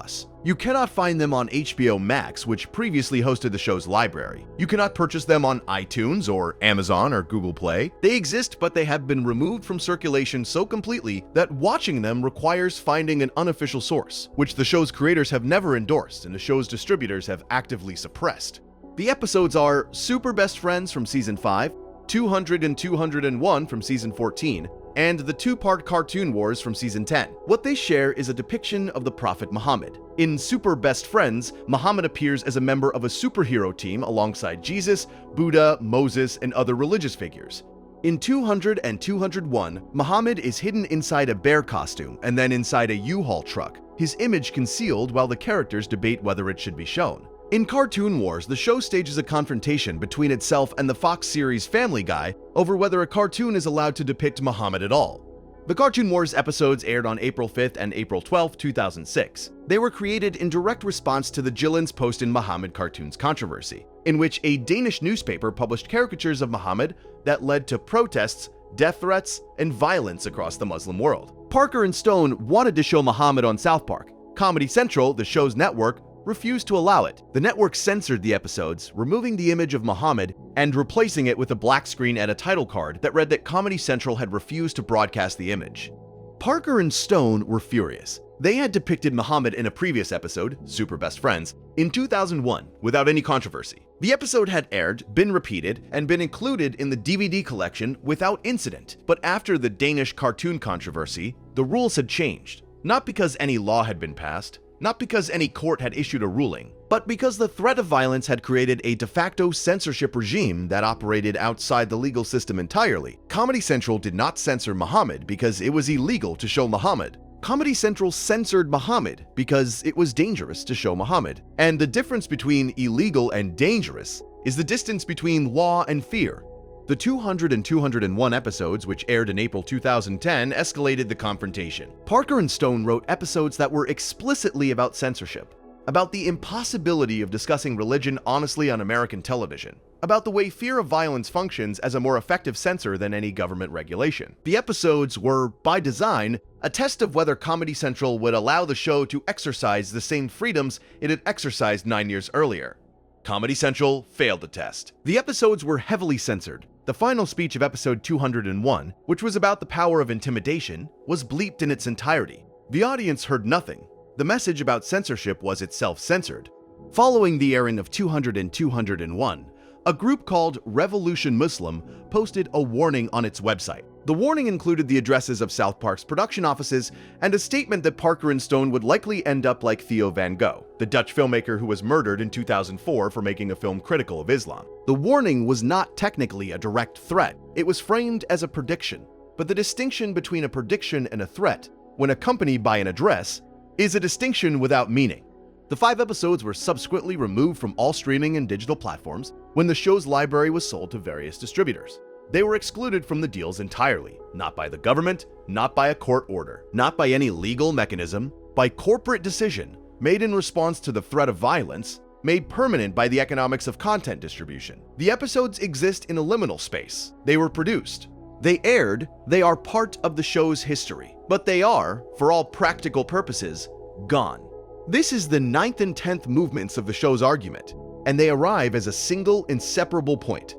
You cannot find them on HBO Max, which previously hosted the show's library. You cannot purchase them on iTunes or Amazon or Google Play. They exist, but they have been removed from circulation so completely that watching them requires finding an unofficial source, which the show's creators have never endorsed and the show's distributors have actively suppressed. The episodes are Super Best Friends from Season 5, 200 and 201 from Season 14, and the 2-part Cartoon Wars from Season 10. What they share is a depiction of the Prophet Muhammad. In Super Best Friends, Muhammad appears as a member of a superhero team alongside Jesus, Buddha, Moses, and other religious figures. In 200 and 201, Muhammad is hidden inside a bear costume and then inside a U-Haul truck, his image concealed while the characters debate whether it should be shown. In Cartoon Wars, the show stages a confrontation between itself and the Fox series Family Guy over whether a cartoon is allowed to depict Muhammad at all. The Cartoon Wars episodes aired on April 5th and April 12th, 2006. They were created in direct response to the Jyllands Posten Muhammad cartoons controversy, in which a Danish newspaper published caricatures of Muhammad that led to protests, death threats, and violence across the Muslim world. Parker and Stone wanted to show Muhammad on South Park. Comedy Central, the show's network, refused to allow it. The network censored the episodes, removing the image of Muhammad and replacing it with a black screen and a title card that read that Comedy Central had refused to broadcast the image. Parker and Stone were furious. They had depicted Muhammad in a previous episode, Super Best Friends, in 2001 without any controversy. The episode had aired, been repeated, and been included in the DVD collection without incident. But after the Danish cartoon controversy, the rules had changed. Not because any law had been passed, not because any court had issued a ruling, but because the threat of violence had created a de facto censorship regime that operated outside the legal system entirely. Comedy Central did not censor Muhammad because it was illegal to show Muhammad. Comedy Central censored Muhammad because it was dangerous to show Muhammad. And the difference between illegal and dangerous is the distance between law and fear. The 200 and 201 episodes, which aired in April 2010, escalated the confrontation. Parker and Stone wrote episodes that were explicitly about censorship, about the impossibility of discussing religion honestly on American television, about the way fear of violence functions as a more effective censor than any government regulation. The episodes were, by design, a test of whether Comedy Central would allow the show to exercise the same freedoms it had exercised 9 years earlier. Comedy Central failed the test. The episodes were heavily censored. The final speech of episode 201, which was about the power of intimidation, was bleeped in its entirety. The audience heard nothing. The message about censorship was itself censored. Following the airing of 200 and 201, a group called Revolution Muslim posted a warning on its website. The warning included the addresses of South Park's production offices and a statement that Parker and Stone would likely end up like Theo van Gogh, the Dutch filmmaker who was murdered in 2004 for making a film critical of Islam. The warning was not technically a direct threat. It was framed as a prediction. But the distinction between a prediction and a threat, when accompanied by an address, is a distinction without meaning. The 5 episodes were subsequently removed from all streaming and digital platforms when the show's library was sold to various distributors. They were excluded from the deals entirely, not by the government, not by a court order, not by any legal mechanism, by corporate decision, made in response to the threat of violence, made permanent by the economics of content distribution. The episodes exist in a liminal space. They were produced. They aired. They are part of the show's history. But they are, for all practical purposes, gone. This is the 9th and 10th movements of the show's argument, and they arrive as a single, inseparable point.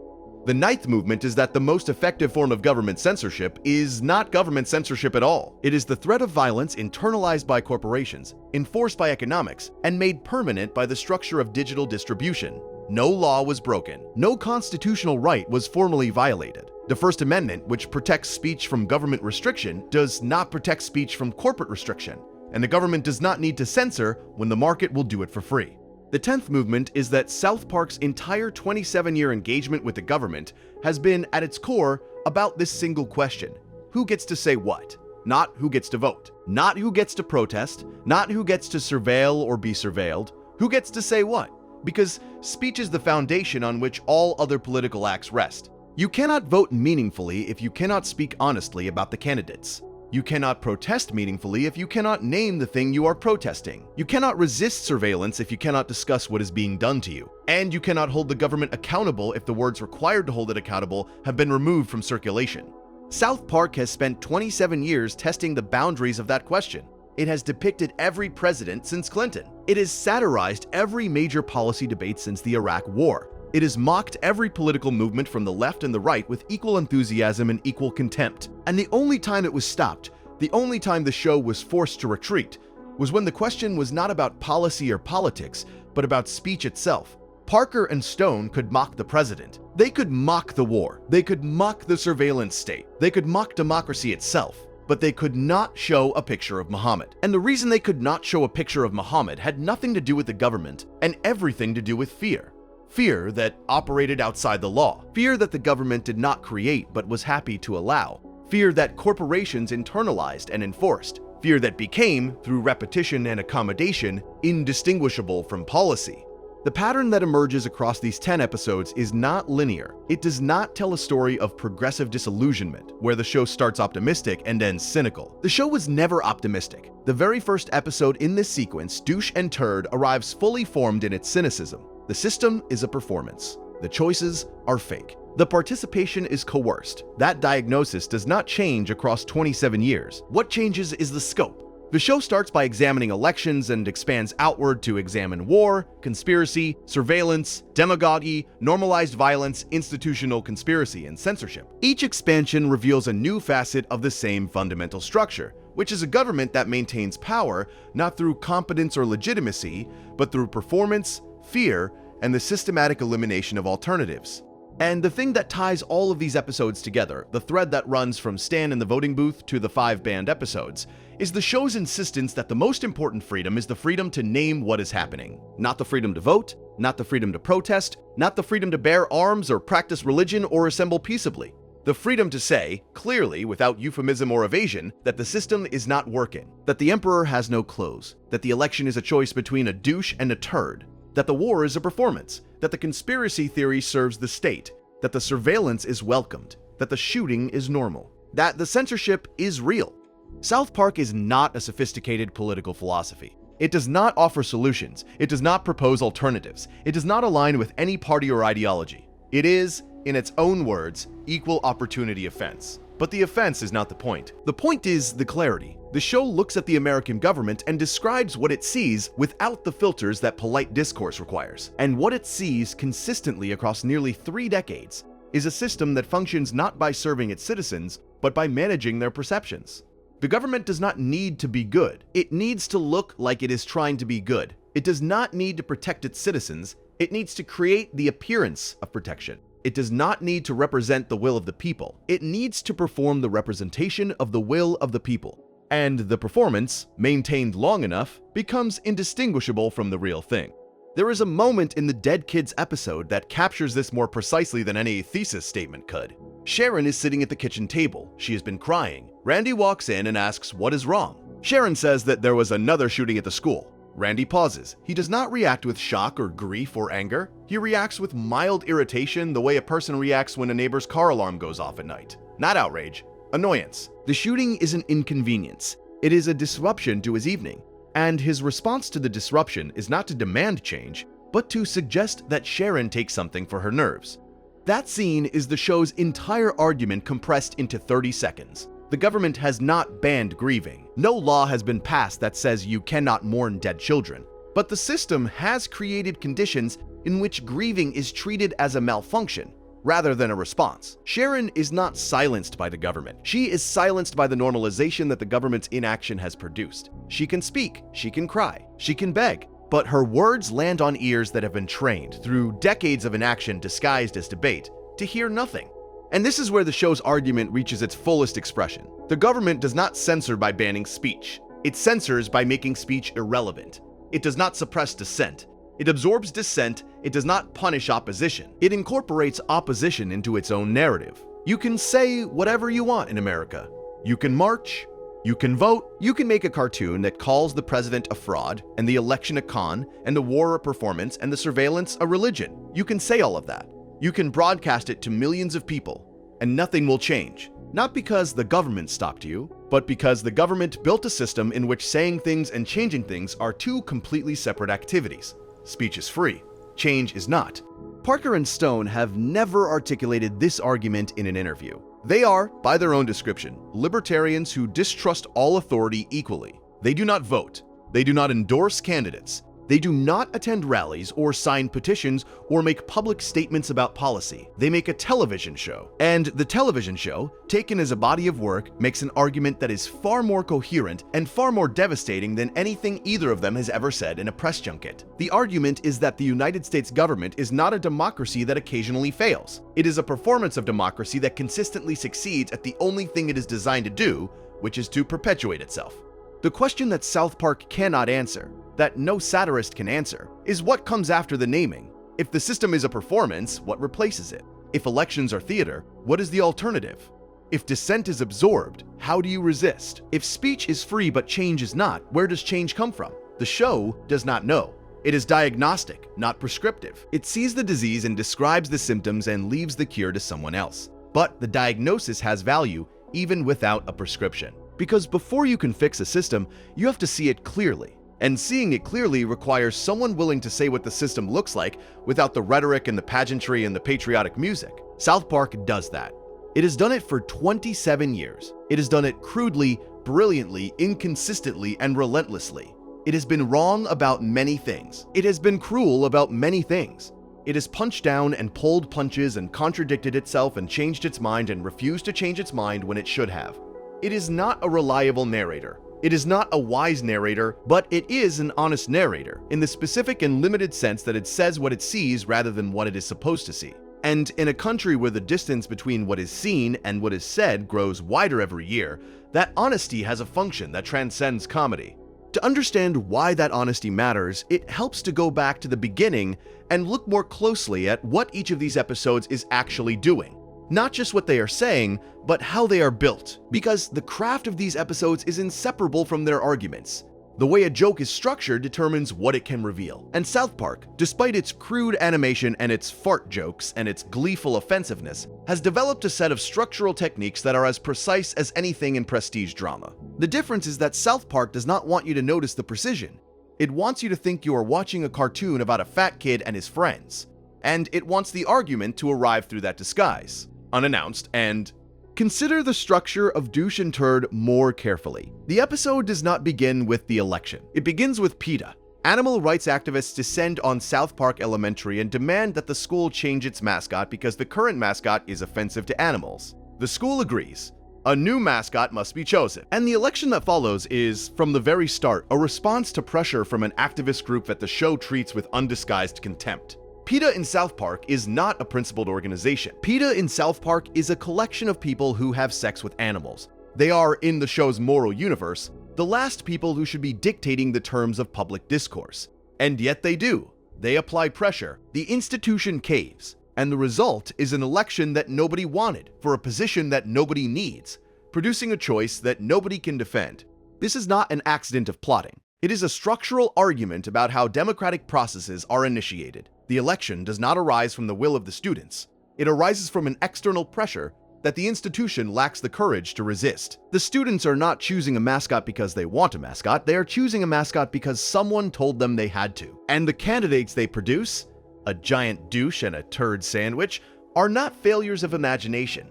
The 9th movement is that the most effective form of government censorship is not government censorship at all. It is the threat of violence internalized by corporations, enforced by economics, and made permanent by the structure of digital distribution. No law was broken. No constitutional right was formally violated. The First Amendment, which protects speech from government restriction, does not protect speech from corporate restriction, and the government does not need to censor when the market will do it for free. The 10th movement is that South Park's entire 27-year engagement with the government has been, at its core, about this single question. who gets to say what, not who gets to vote, not who gets to protest, not who gets to surveil or be surveilled, who gets to say what, because speech is the foundation on which all other political acts rest. You cannot vote meaningfully if you cannot speak honestly about the candidates. You cannot protest meaningfully if you cannot name the thing you are protesting. You cannot resist surveillance if you cannot discuss what is being done to you. And you cannot hold the government accountable if the words required to hold it accountable have been removed from circulation. South Park has spent 27 years testing the boundaries of that question. It has depicted every president since Clinton. It has satirized every major policy debate since the Iraq War. It has mocked every political movement from the left and the right with equal enthusiasm and equal contempt. And the only time it was stopped, the only time the show was forced to retreat, was when the question was not about policy or politics, but about speech itself. Parker and Stone could mock the president. They could mock the war. They could mock the surveillance state. They could mock democracy itself. But they could not show a picture of Muhammad. And the reason they could not show a picture of Muhammad had nothing to do with the government and everything to do with fear. Fear that operated outside the law. Fear that the government did not create but was happy to allow. Fear that corporations internalized and enforced. Fear that became, through repetition and accommodation, indistinguishable from policy. The pattern that emerges across these 10 episodes is not linear. It does not tell a story of progressive disillusionment, where the show starts optimistic and ends cynical. The show was never optimistic. The very first episode in this sequence, Douche and Turd, arrives fully formed in its cynicism. The system is a performance. The choices are fake. The participation is coerced. That diagnosis does not change across 27 years. What changes is the scope. The show starts by examining elections and expands outward to examine war, conspiracy, surveillance, demagoguery, normalized violence, institutional conspiracy, and censorship. Each expansion reveals a new facet of the same fundamental structure, which is a government that maintains power not through competence or legitimacy, but through performance, fear, and the systematic elimination of alternatives. And the thing that ties all of these episodes together, the thread that runs from Stan in the voting booth to the 5 banned episodes, is the show's insistence that the most important freedom is the freedom to name what is happening. Not the freedom to vote, not the freedom to protest, not the freedom to bear arms or practice religion or assemble peaceably. The freedom to say, clearly without euphemism or evasion, that the system is not working, that the emperor has no clothes, that the election is a choice between a douche and a turd, that the war is a performance, that the conspiracy theory serves the state, that the surveillance is welcomed, that the shooting is normal, that the censorship is real. South Park is not a sophisticated political philosophy. It does not offer solutions. It does not propose alternatives. It does not align with any party or ideology. It is, in its own words, equal opportunity offense. But the offense is not the point. The point is the clarity. The show looks at the American government and describes what it sees without the filters that polite discourse requires. And what it sees consistently across nearly 3 decades is a system that functions not by serving its citizens, but by managing their perceptions. The government does not need to be good. It needs to look like it is trying to be good. It does not need to protect its citizens. It needs to create the appearance of protection. It does not need to represent the will of the people. It needs to perform the representation of the will of the people. And the performance, maintained long enough, becomes indistinguishable from the real thing. There is a moment in the Dead Kids episode that captures this more precisely than any thesis statement could. Sharon is sitting at the kitchen table. She has been crying. Randy walks in and asks what is wrong. Sharon says that there was another shooting at the school. Randy pauses. He does not react with shock or grief or anger. He reacts with mild irritation, the way a person reacts when a neighbor's car alarm goes off at night. Not outrage, annoyance. The shooting is an inconvenience. It is a disruption to his evening. And his response to the disruption is not to demand change, but to suggest that Sharon takes something for her nerves. That scene is the show's entire argument compressed into 30 seconds. The government has not banned grieving. No law has been passed that says you cannot mourn dead children. But the system has created conditions in which grieving is treated as a malfunction, rather than a response. Sharon is not silenced by the government. She is silenced by the normalization that the government's inaction has produced. She can speak, she can cry, she can beg, but her words land on ears that have been trained, through decades of inaction disguised as debate, to hear nothing. And this is where the show's argument reaches its fullest expression. The government does not censor by banning speech. It censors by making speech irrelevant. It does not suppress dissent. It absorbs dissent. It does not punish opposition. It incorporates opposition into its own narrative. You can say whatever you want in America. You can march, you can vote, you can make a cartoon that calls the president a fraud, and the election a con, and the war a performance, and the surveillance a religion. You can say all of that. You can broadcast it to millions of people, and nothing will change. Not because the government stopped you, but because the government built a system in which saying things and changing things are two completely separate activities. Speech is free. Change is not. Parker and Stone have never articulated this argument in an interview. They are, by their own description, libertarians who distrust all authority equally. They do not vote. They do not endorse candidates. They do not attend rallies or sign petitions or make public statements about policy. They make a television show. And the television show, taken as a body of work, makes an argument that is far more coherent and far more devastating than anything either of them has ever said in a press junket. The argument is that the United States government is not a democracy that occasionally fails. It is a performance of democracy that consistently succeeds at the only thing it is designed to do, which is to perpetuate itself. The question that South Park cannot answer, that no satirist can answer, is what comes after the naming. If the system is a performance, what replaces it? If elections are theater, what is the alternative? If dissent is absorbed, how do you resist? If speech is free but change is not, where does change come from? The show does not know. It is diagnostic, not prescriptive. It sees the disease and describes the symptoms and leaves the cure to someone else. But the diagnosis has value even without a prescription. Because before you can fix a system, you have to see it clearly. And seeing it clearly requires someone willing to say what the system looks like without the rhetoric and the pageantry and the patriotic music. South Park does that. It has done it for 27 years. It has done it crudely, brilliantly, inconsistently, and relentlessly. It has been wrong about many things. It has been cruel about many things. It has punched down and pulled punches and contradicted itself and changed its mind and refused to change its mind when it should have. It is not a reliable narrator. It is not a wise narrator, but it is an honest narrator, in the specific and limited sense that it says what it sees rather than what it is supposed to see. And in a country where the distance between what is seen and what is said grows wider every year, that honesty has a function that transcends comedy. To understand why that honesty matters, it helps to go back to the beginning and look more closely at what each of these episodes is actually doing. Not just what they are saying, but how they are built, because the craft of these episodes is inseparable from their arguments. The way a joke is structured determines what it can reveal. And South Park, despite its crude animation and its fart jokes and its gleeful offensiveness, has developed a set of structural techniques that are as precise as anything in prestige drama. The difference is that South Park does not want you to notice the precision. It wants you to think you are watching a cartoon about a fat kid and his friends. And it wants the argument to arrive through that disguise, unannounced, and consider the structure of Douche and Turd more carefully. The episode does not begin with the election. It begins with PETA. Animal rights activists descend on South Park Elementary and demand that the school change its mascot because the current mascot is offensive to animals. The school agrees. A new mascot must be chosen. And the election that follows is, from the very start, a response to pressure from an activist group that the show treats with undisguised contempt. PETA in South Park is not a principled organization. PETA in South Park is a collection of people who have sex with animals. They are, in the show's moral universe, the last people who should be dictating the terms of public discourse. And yet they do. They apply pressure. The institution caves. And the result is an election that nobody wanted, for a position that nobody needs, producing a choice that nobody can defend. This is not an accident of plotting. It is a structural argument about how democratic processes are initiated. The election does not arise from the will of the students. It arises from an external pressure that the institution lacks the courage to resist. The students are not choosing a mascot because they want a mascot. They are choosing a mascot because someone told them they had to. And the candidates they produce, a giant douche and a turd sandwich, are not failures of imagination.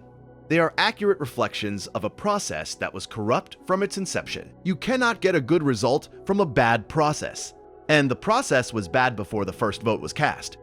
They are accurate reflections of a process that was corrupt from its inception. You cannot get a good result from a bad process. And the process was bad before the first vote was cast.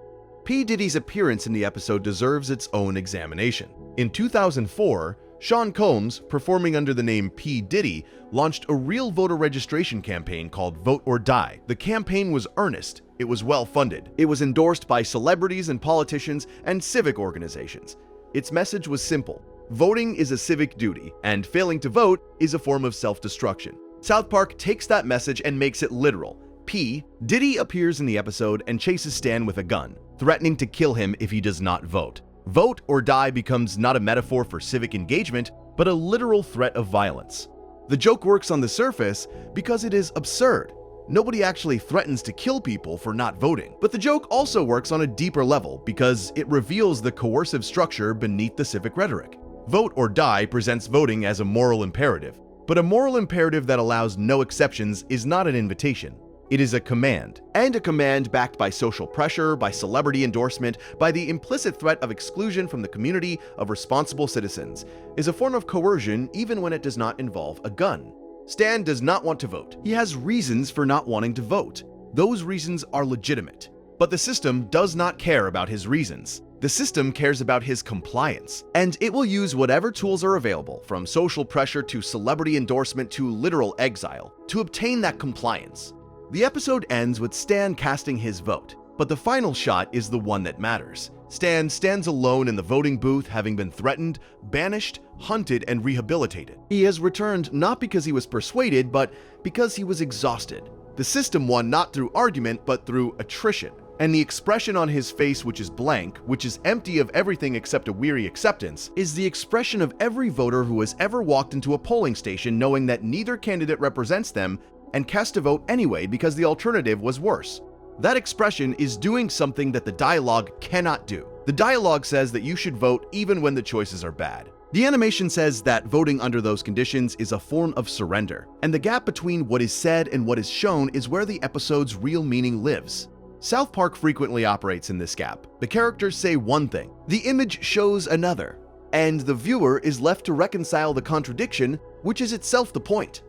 P. Diddy's appearance in the episode deserves its own examination. In 2004, Sean Combs, performing under the name P. Diddy, launched a real voter registration campaign called Vote or Die. The campaign was earnest. It was well funded. It was endorsed by celebrities and politicians and civic organizations. Its message was simple. Voting is a civic duty, and failing to vote is a form of self-destruction. South Park takes that message and makes it literal. P. Diddy appears in the episode and chases Stan with a gun, threatening to kill him if he does not vote. Vote or die becomes not a metaphor for civic engagement, but a literal threat of violence. The joke works on the surface because it is absurd. Nobody actually threatens to kill people for not voting. But the joke also works on a deeper level because it reveals the coercive structure beneath the civic rhetoric. Vote or Die presents voting as a moral imperative, but a moral imperative that allows no exceptions is not an invitation. It is a command, and a command backed by social pressure, by celebrity endorsement, by the implicit threat of exclusion from the community of responsible citizens, is a form of coercion even when it does not involve a gun. Stan does not want to vote. He has reasons for not wanting to vote. Those reasons are legitimate. But the system does not care about his reasons. The system cares about his compliance, and it will use whatever tools are available, from social pressure to celebrity endorsement to literal exile, to obtain that compliance. The episode ends with Stan casting his vote, but the final shot is the one that matters. Stan stands alone in the voting booth, having been threatened, banished, hunted, and rehabilitated. He has returned not because he was persuaded, but because he was exhausted. The system won not through argument, but through attrition. And the expression on his face, which is blank, which is empty of everything except a weary acceptance, is the expression of every voter who has ever walked into a polling station knowing that neither candidate represents them and cast a vote anyway because the alternative was worse. That expression is doing something that the dialogue cannot do. The dialogue says that you should vote even when the choices are bad. The animation says that voting under those conditions is a form of surrender, and the gap between what is said and what is shown is where the episode's real meaning lives. South Park frequently operates in this gap. The characters say one thing, the image shows another, and the viewer is left to reconcile the contradiction, which is itself the point.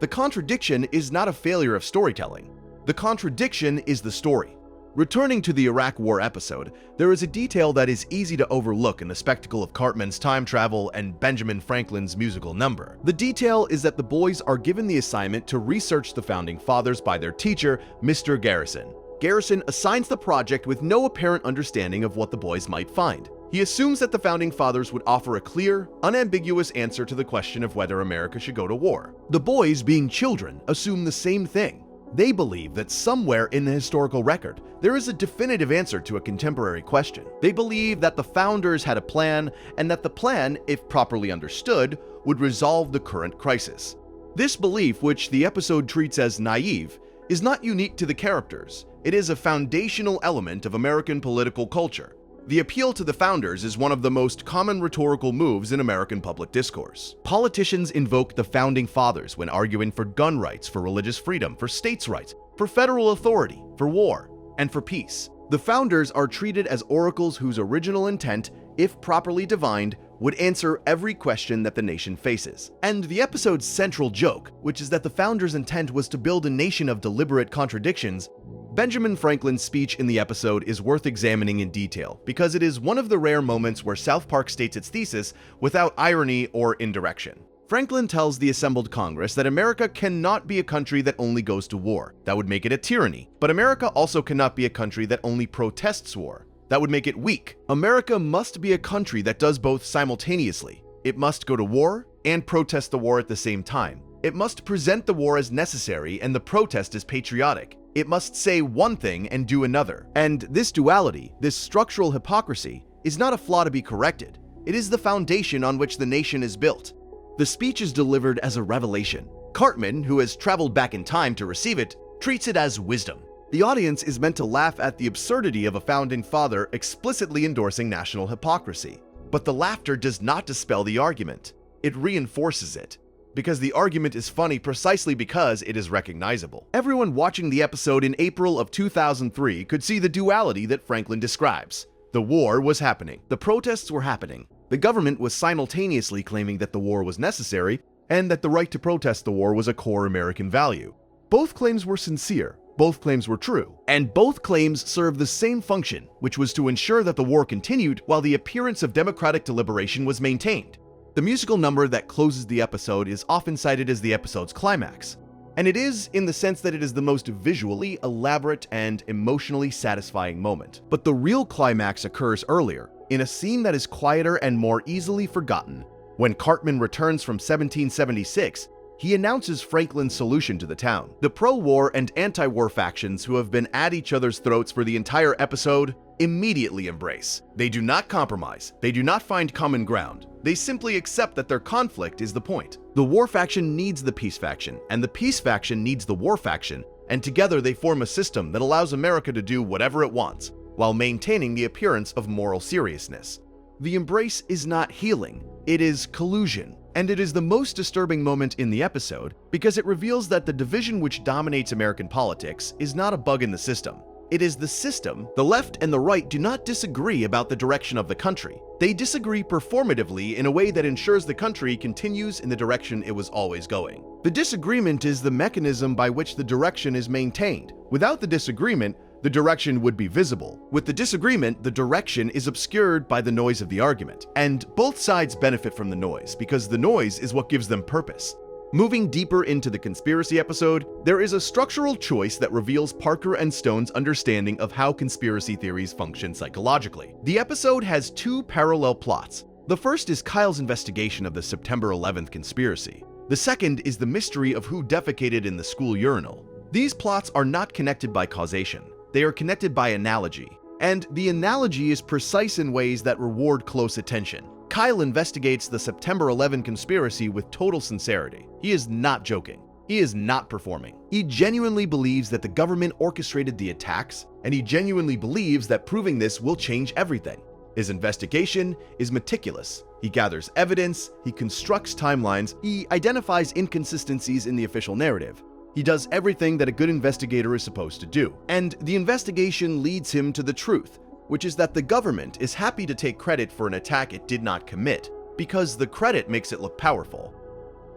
The contradiction is not a failure of storytelling. The contradiction is the story. Returning to the Iraq War episode, there is a detail that is easy to overlook in the spectacle of Cartman's time travel and Benjamin Franklin's musical number. The detail is that the boys are given the assignment to research the Founding Fathers by their teacher, Mr. Garrison. Garrison assigns the project with no apparent understanding of what the boys might find. He assumes that the Founding Fathers would offer a clear, unambiguous answer to the question of whether America should go to war. The boys, being children, assume the same thing. They believe that somewhere in the historical record, there is a definitive answer to a contemporary question. They believe that the founders had a plan, and that the plan, if properly understood, would resolve the current crisis. This belief, which the episode treats as naive, is not unique to the characters. It is a foundational element of American political culture. The appeal to the founders is one of the most common rhetorical moves in American public discourse. Politicians invoke the Founding Fathers when arguing for gun rights, for religious freedom, for states' rights, for federal authority, for war, and for peace. The founders are treated as oracles whose original intent, if properly divined, would answer every question that the nation faces. And the episode's central joke, which is that the founders' intent was to build a nation of deliberate contradictions, Benjamin Franklin's speech in the episode is worth examining in detail because it is one of the rare moments where South Park states its thesis without irony or indirection. Franklin tells the assembled Congress that America cannot be a country that only goes to war. That would make it a tyranny. But America also cannot be a country that only protests war. That would make it weak. America must be a country that does both simultaneously. It must go to war and protest the war at the same time. It must present the war as necessary and the protest as patriotic. It must say one thing and do another. And this duality, this structural hypocrisy, is not a flaw to be corrected. It is the foundation on which the nation is built. The speech is delivered as a revelation. Cartman, who has traveled back in time to receive it, treats it as wisdom. The audience is meant to laugh at the absurdity of a founding father explicitly endorsing national hypocrisy. But the laughter does not dispel the argument. It reinforces it. Because the argument is funny precisely because it is recognizable. Everyone watching the episode in April of 2003 could see the duality that Franklin describes. The war was happening. The protests were happening. The government was simultaneously claiming that the war was necessary and that the right to protest the war was a core American value. Both claims were sincere. Both claims were true. And both claims served the same function, which was to ensure that the war continued while the appearance of democratic deliberation was maintained. The musical number that closes the episode is often cited as the episode's climax, and it is in the sense that it is the most visually elaborate and emotionally satisfying moment. But the real climax occurs earlier, in a scene that is quieter and more easily forgotten. When Cartman returns from 1776, he announces Franklin's solution to the town. The pro-war and anti-war factions, who have been at each other's throats for the entire episode, immediately embrace. They do not compromise. They do not find common ground. They simply accept that their conflict is the point. The war faction needs the peace faction, and the peace faction needs the war faction, and together they form a system that allows America to do whatever it wants, while maintaining the appearance of moral seriousness. The embrace is not healing, it is collusion. And it is the most disturbing moment in the episode because it reveals that the division which dominates American politics is not a bug in the system. It is the system. The left and the right do not disagree about the direction of the country. They disagree performatively in a way that ensures the country continues in the direction it was always going. The disagreement is the mechanism by which the direction is maintained. Without the disagreement, the direction would be visible. With the disagreement, the direction is obscured by the noise of the argument. And both sides benefit from the noise, because the noise is what gives them purpose. Moving deeper into the conspiracy episode, there is a structural choice that reveals Parker and Stone's understanding of how conspiracy theories function psychologically. The episode has two parallel plots. The first is Kyle's investigation of the September 11th conspiracy. The second is the mystery of who defecated in the school urinal. These plots are not connected by causation. They are connected by analogy, and the analogy is precise in ways that reward close attention. Kyle investigates the September 11 conspiracy with total sincerity. He is not joking. He is not performing. He genuinely believes that the government orchestrated the attacks, and he genuinely believes that proving this will change everything. His investigation is meticulous. He gathers evidence, he constructs timelines, he identifies inconsistencies in the official narrative. He does everything that a good investigator is supposed to do. And the investigation leads him to the truth, which is that the government is happy to take credit for an attack it did not commit, because the credit makes it look powerful.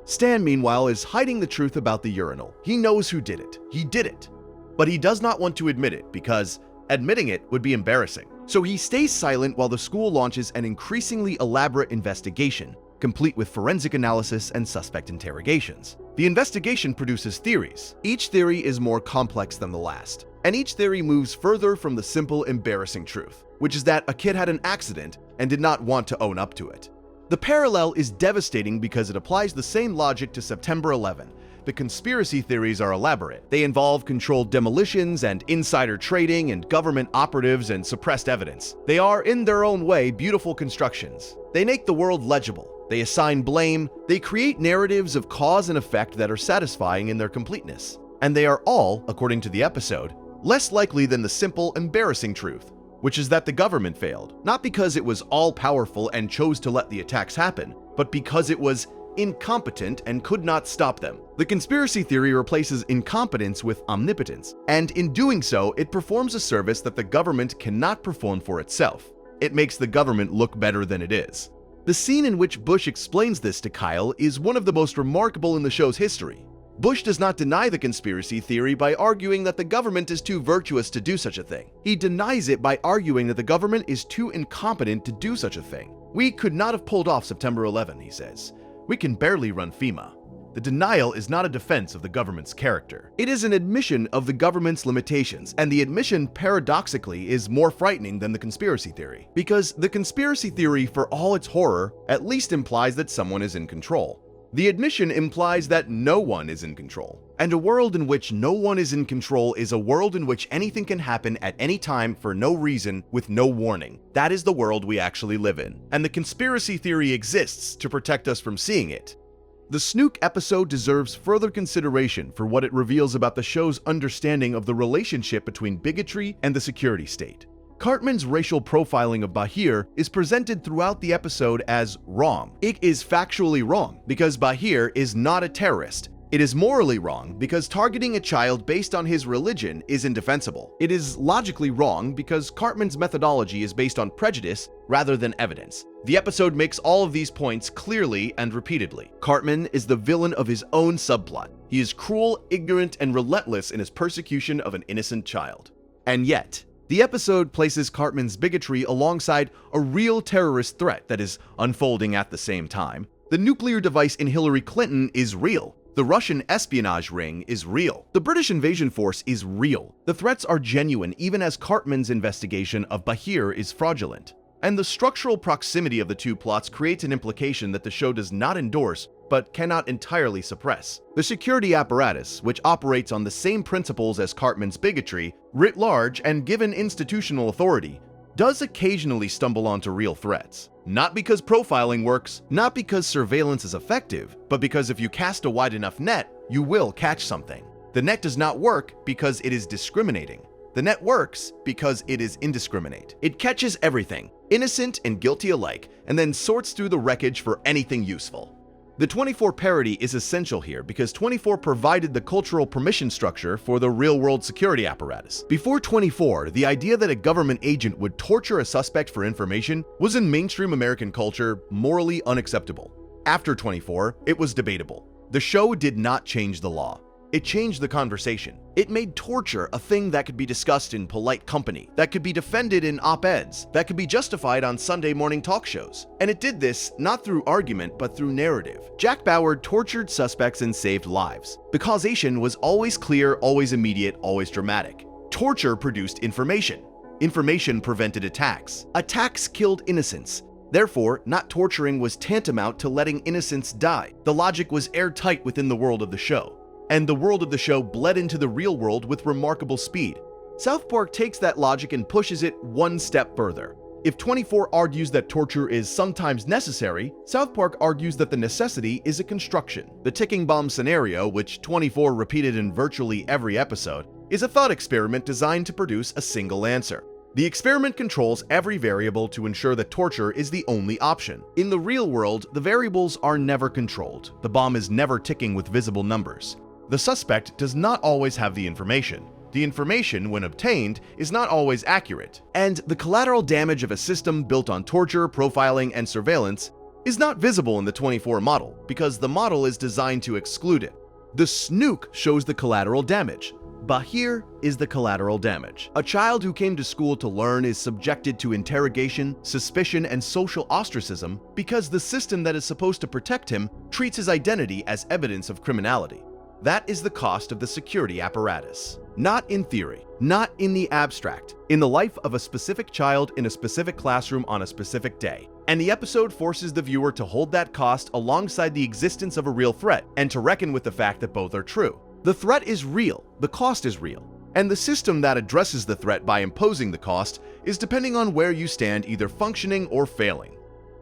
Stan, meanwhile, is hiding the truth about the urinal. He knows who did it. He did it. But he does not want to admit it, because admitting it would be embarrassing. So he stays silent while the school launches an increasingly elaborate investigation, complete with forensic analysis and suspect interrogations. The investigation produces theories. Each theory is more complex than the last, and each theory moves further from the simple, embarrassing truth, which is that a kid had an accident and did not want to own up to it. The parallel is devastating because it applies the same logic to September 11. The conspiracy theories are elaborate. They involve controlled demolitions and insider trading and government operatives and suppressed evidence. They are, in their own way, beautiful constructions. They make the world legible. They assign blame. They create narratives of cause and effect that are satisfying in their completeness. And they are all, according to the episode, less likely than the simple, embarrassing truth, which is that the government failed, not because it was all-powerful and chose to let the attacks happen, but because it was incompetent and could not stop them. The conspiracy theory replaces incompetence with omnipotence, and in doing so, it performs a service that the government cannot perform for itself. It makes the government look better than it is. The scene in which Bush explains this to Kyle is one of the most remarkable in the show's history. Bush does not deny the conspiracy theory by arguing that the government is too virtuous to do such a thing. He denies it by arguing that the government is too incompetent to do such a thing. We could not have pulled off September 11, he says. We can barely run FEMA. The denial is not a defense of the government's character. It is an admission of the government's limitations, and the admission, paradoxically, is more frightening than the conspiracy theory. Because the conspiracy theory, for all its horror, at least implies that someone is in control. The admission implies that no one is in control. And a world in which no one is in control is a world in which anything can happen at any time for no reason, with no warning. That is the world we actually live in. And the conspiracy theory exists to protect us from seeing it. The Snook episode deserves further consideration for what it reveals about the show's understanding of the relationship between bigotry and the security state. Cartman's racial profiling of Bahir is presented throughout the episode as wrong. It is factually wrong because Bahir is not a terrorist. It is morally wrong because targeting a child based on his religion is indefensible. It is logically wrong because Cartman's methodology is based on prejudice rather than evidence. The episode makes all of these points clearly and repeatedly. Cartman is the villain of his own subplot. He is cruel, ignorant, and relentless in his persecution of an innocent child. And yet, the episode places Cartman's bigotry alongside a real terrorist threat that is unfolding at the same time. The nuclear device in Hillary Clinton is real. The Russian espionage ring is real. The British invasion force is real. The threats are genuine, even as Cartman's investigation of Bahir is fraudulent. And the structural proximity of the two plots creates an implication that the show does not endorse but cannot entirely suppress. The security apparatus, which operates on the same principles as Cartman's bigotry, writ large and given institutional authority, does occasionally stumble onto real threats. Not because profiling works, not because surveillance is effective, but because if you cast a wide enough net, you will catch something. The net does not work because it is discriminating. The net works because it is indiscriminate. It catches everything, innocent and guilty alike, and then sorts through the wreckage for anything useful. The 24 parody is essential here because 24 provided the cultural permission structure for the real-world security apparatus. Before 24, the idea that a government agent would torture a suspect for information was in mainstream American culture morally unacceptable. After 24, it was debatable. The show did not change the law. It changed the conversation. It made torture a thing that could be discussed in polite company, that could be defended in op-eds, that could be justified on Sunday morning talk shows. And it did this not through argument, but through narrative. Jack Bauer tortured suspects and saved lives. The causation was always clear, always immediate, always dramatic. Torture produced information. Information prevented attacks. Attacks killed innocents. Therefore, not torturing was tantamount to letting innocents die. The logic was airtight within the world of the show. And the world of the show bled into the real world with remarkable speed. South Park takes that logic and pushes it one step further. If 24 argues that torture is sometimes necessary, South Park argues that the necessity is a construction. The ticking bomb scenario, which 24 repeated in virtually every episode, is a thought experiment designed to produce a single answer. The experiment controls every variable to ensure that torture is the only option. In the real world, the variables are never controlled. The bomb is never ticking with visible numbers. The suspect does not always have the information. The information, when obtained, is not always accurate. And the collateral damage of a system built on torture, profiling, and surveillance is not visible in the 24 model because the model is designed to exclude it. The snook shows the collateral damage. But here is the collateral damage. A child who came to school to learn is subjected to interrogation, suspicion, and social ostracism because the system that is supposed to protect him treats his identity as evidence of criminality. That is the cost of the security apparatus. Not in theory, not in the abstract, in the life of a specific child in a specific classroom on a specific day. And the episode forces the viewer to hold that cost alongside the existence of a real threat and to reckon with the fact that both are true. The threat is real, the cost is real, and the system that addresses the threat by imposing the cost is depending on where you stand, either functioning or failing.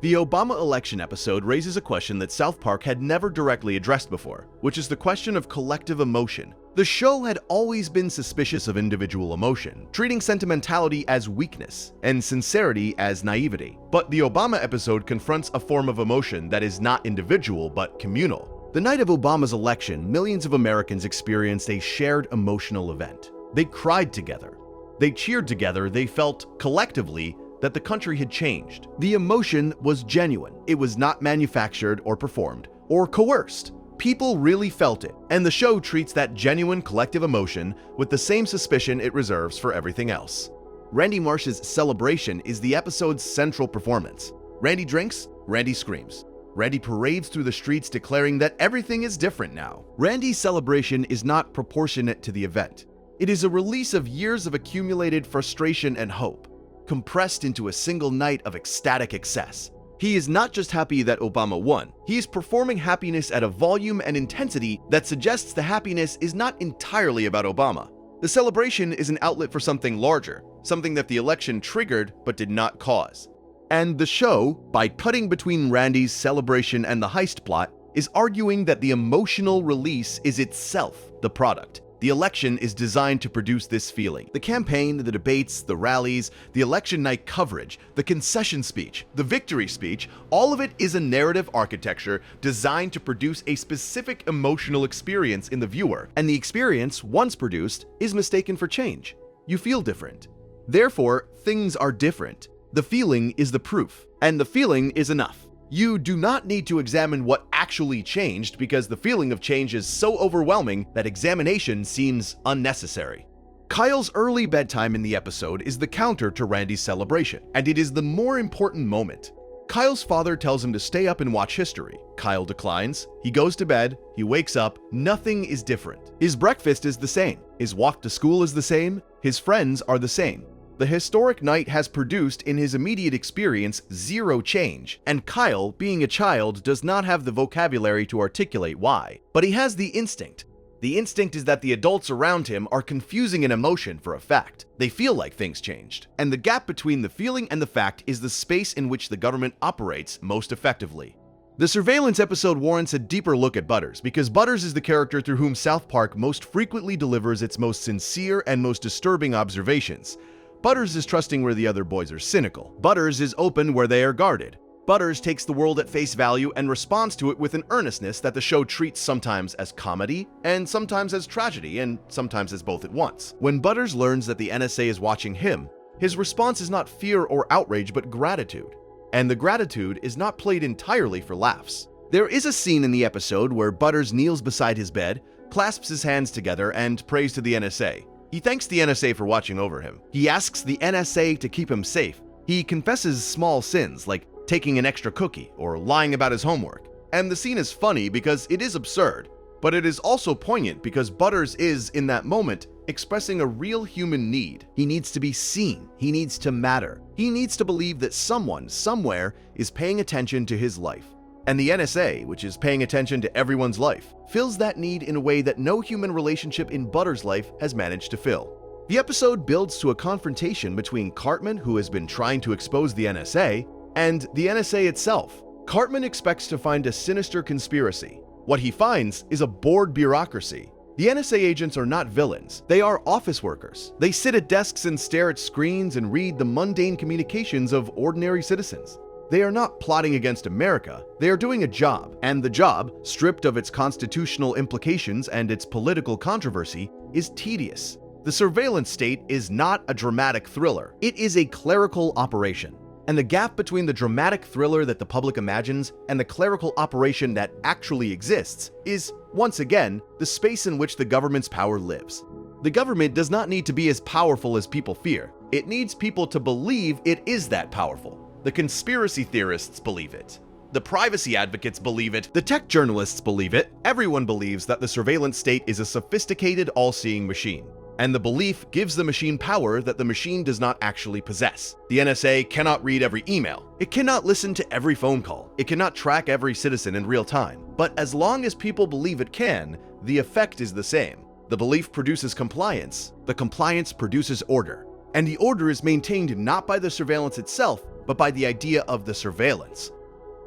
The Obama election episode raises a question that South Park had never directly addressed before, which is the question of collective emotion. The show had always been suspicious of individual emotion, treating sentimentality as weakness and sincerity as naivety. But the Obama episode confronts a form of emotion that is not individual but communal. The night of Obama's election, millions of Americans experienced a shared emotional event. They cried together. They cheered together. They felt, collectively, that the country had changed. The emotion was genuine. It was not manufactured or performed or coerced. People really felt it, and the show treats that genuine collective emotion with the same suspicion it reserves for everything else. Randy Marsh's celebration is the episode's central performance. Randy drinks, Randy screams. Randy parades through the streets declaring that everything is different now. Randy's celebration is not proportionate to the event. It is a release of years of accumulated frustration and hope, compressed into a single night of ecstatic excess. He is not just happy that Obama won, he is performing happiness at a volume and intensity that suggests the happiness is not entirely about Obama. The celebration is an outlet for something larger, something that the election triggered but did not cause. And the show, by cutting between Randy's celebration and the heist plot, is arguing that the emotional release is itself the product. The election is designed to produce this feeling. The campaign, the debates, the rallies, the election night coverage, the concession speech, the victory speech, all of it is a narrative architecture designed to produce a specific emotional experience in the viewer, and the experience, once produced, is mistaken for change. You feel different. Therefore, things are different. The feeling is the proof, and the feeling is enough. You do not need to examine what actually changed because the feeling of change is so overwhelming that examination seems unnecessary. Kyle's early bedtime in the episode is the counter to Randy's celebration, and it is the more important moment. Kyle's father tells him to stay up and watch history. Kyle declines. He goes to bed. He wakes up. Nothing is different. His breakfast is the same. His walk to school is the same. His friends are the same. The historic knight has produced in his immediate experience zero change, and Kyle, being a child, does not have the vocabulary to articulate why. But he has the instinct. The instinct is that the adults around him are confusing an emotion for a fact. They feel like things changed. And the gap between the feeling and the fact is the space in which the government operates most effectively. The surveillance episode warrants a deeper look at Butters, because Butters is the character through whom South Park most frequently delivers its most sincere and most disturbing observations. Butters is trusting where the other boys are cynical. Butters is open where they are guarded. Butters takes the world at face value and responds to it with an earnestness that the show treats sometimes as comedy, and sometimes as tragedy, and sometimes as both at once. When Butters learns that the NSA is watching him, his response is not fear or outrage but gratitude. And the gratitude is not played entirely for laughs. There is a scene in the episode where Butters kneels beside his bed, clasps his hands together, and prays to the NSA. He thanks the NSA for watching over him. He asks the NSA to keep him safe. He confesses small sins, like taking an extra cookie or lying about his homework. And the scene is funny because it is absurd, but it is also poignant because Butters is, in that moment, expressing a real human need. He needs to be seen. He needs to matter. He needs to believe that someone, somewhere, is paying attention to his life. And the NSA, which is paying attention to everyone's life, fills that need in a way that no human relationship in Butters' life has managed to fill. The episode builds to a confrontation between Cartman, who has been trying to expose the NSA, and the NSA itself. Cartman expects to find a sinister conspiracy. What he finds is a bored bureaucracy. The NSA agents are not villains. They are office workers. They sit at desks and stare at screens and read the mundane communications of ordinary citizens. They are not plotting against America. They are doing a job, and the job, stripped of its constitutional implications and its political controversy, is tedious. The surveillance state is not a dramatic thriller. It is a clerical operation. And the gap between the dramatic thriller that the public imagines and the clerical operation that actually exists is, once again, the space in which the government's power lives. The government does not need to be as powerful as people fear. It needs people to believe it is that powerful. The conspiracy theorists believe it. The privacy advocates believe it. The tech journalists believe it. Everyone believes that the surveillance state is a sophisticated, all-seeing machine. And the belief gives the machine power that the machine does not actually possess. The NSA cannot read every email. It cannot listen to every phone call. It cannot track every citizen in real time. But as long as people believe it can, the effect is the same. The belief produces compliance. The compliance produces order. And the order is maintained not by the surveillance itself, but by the idea of the surveillance.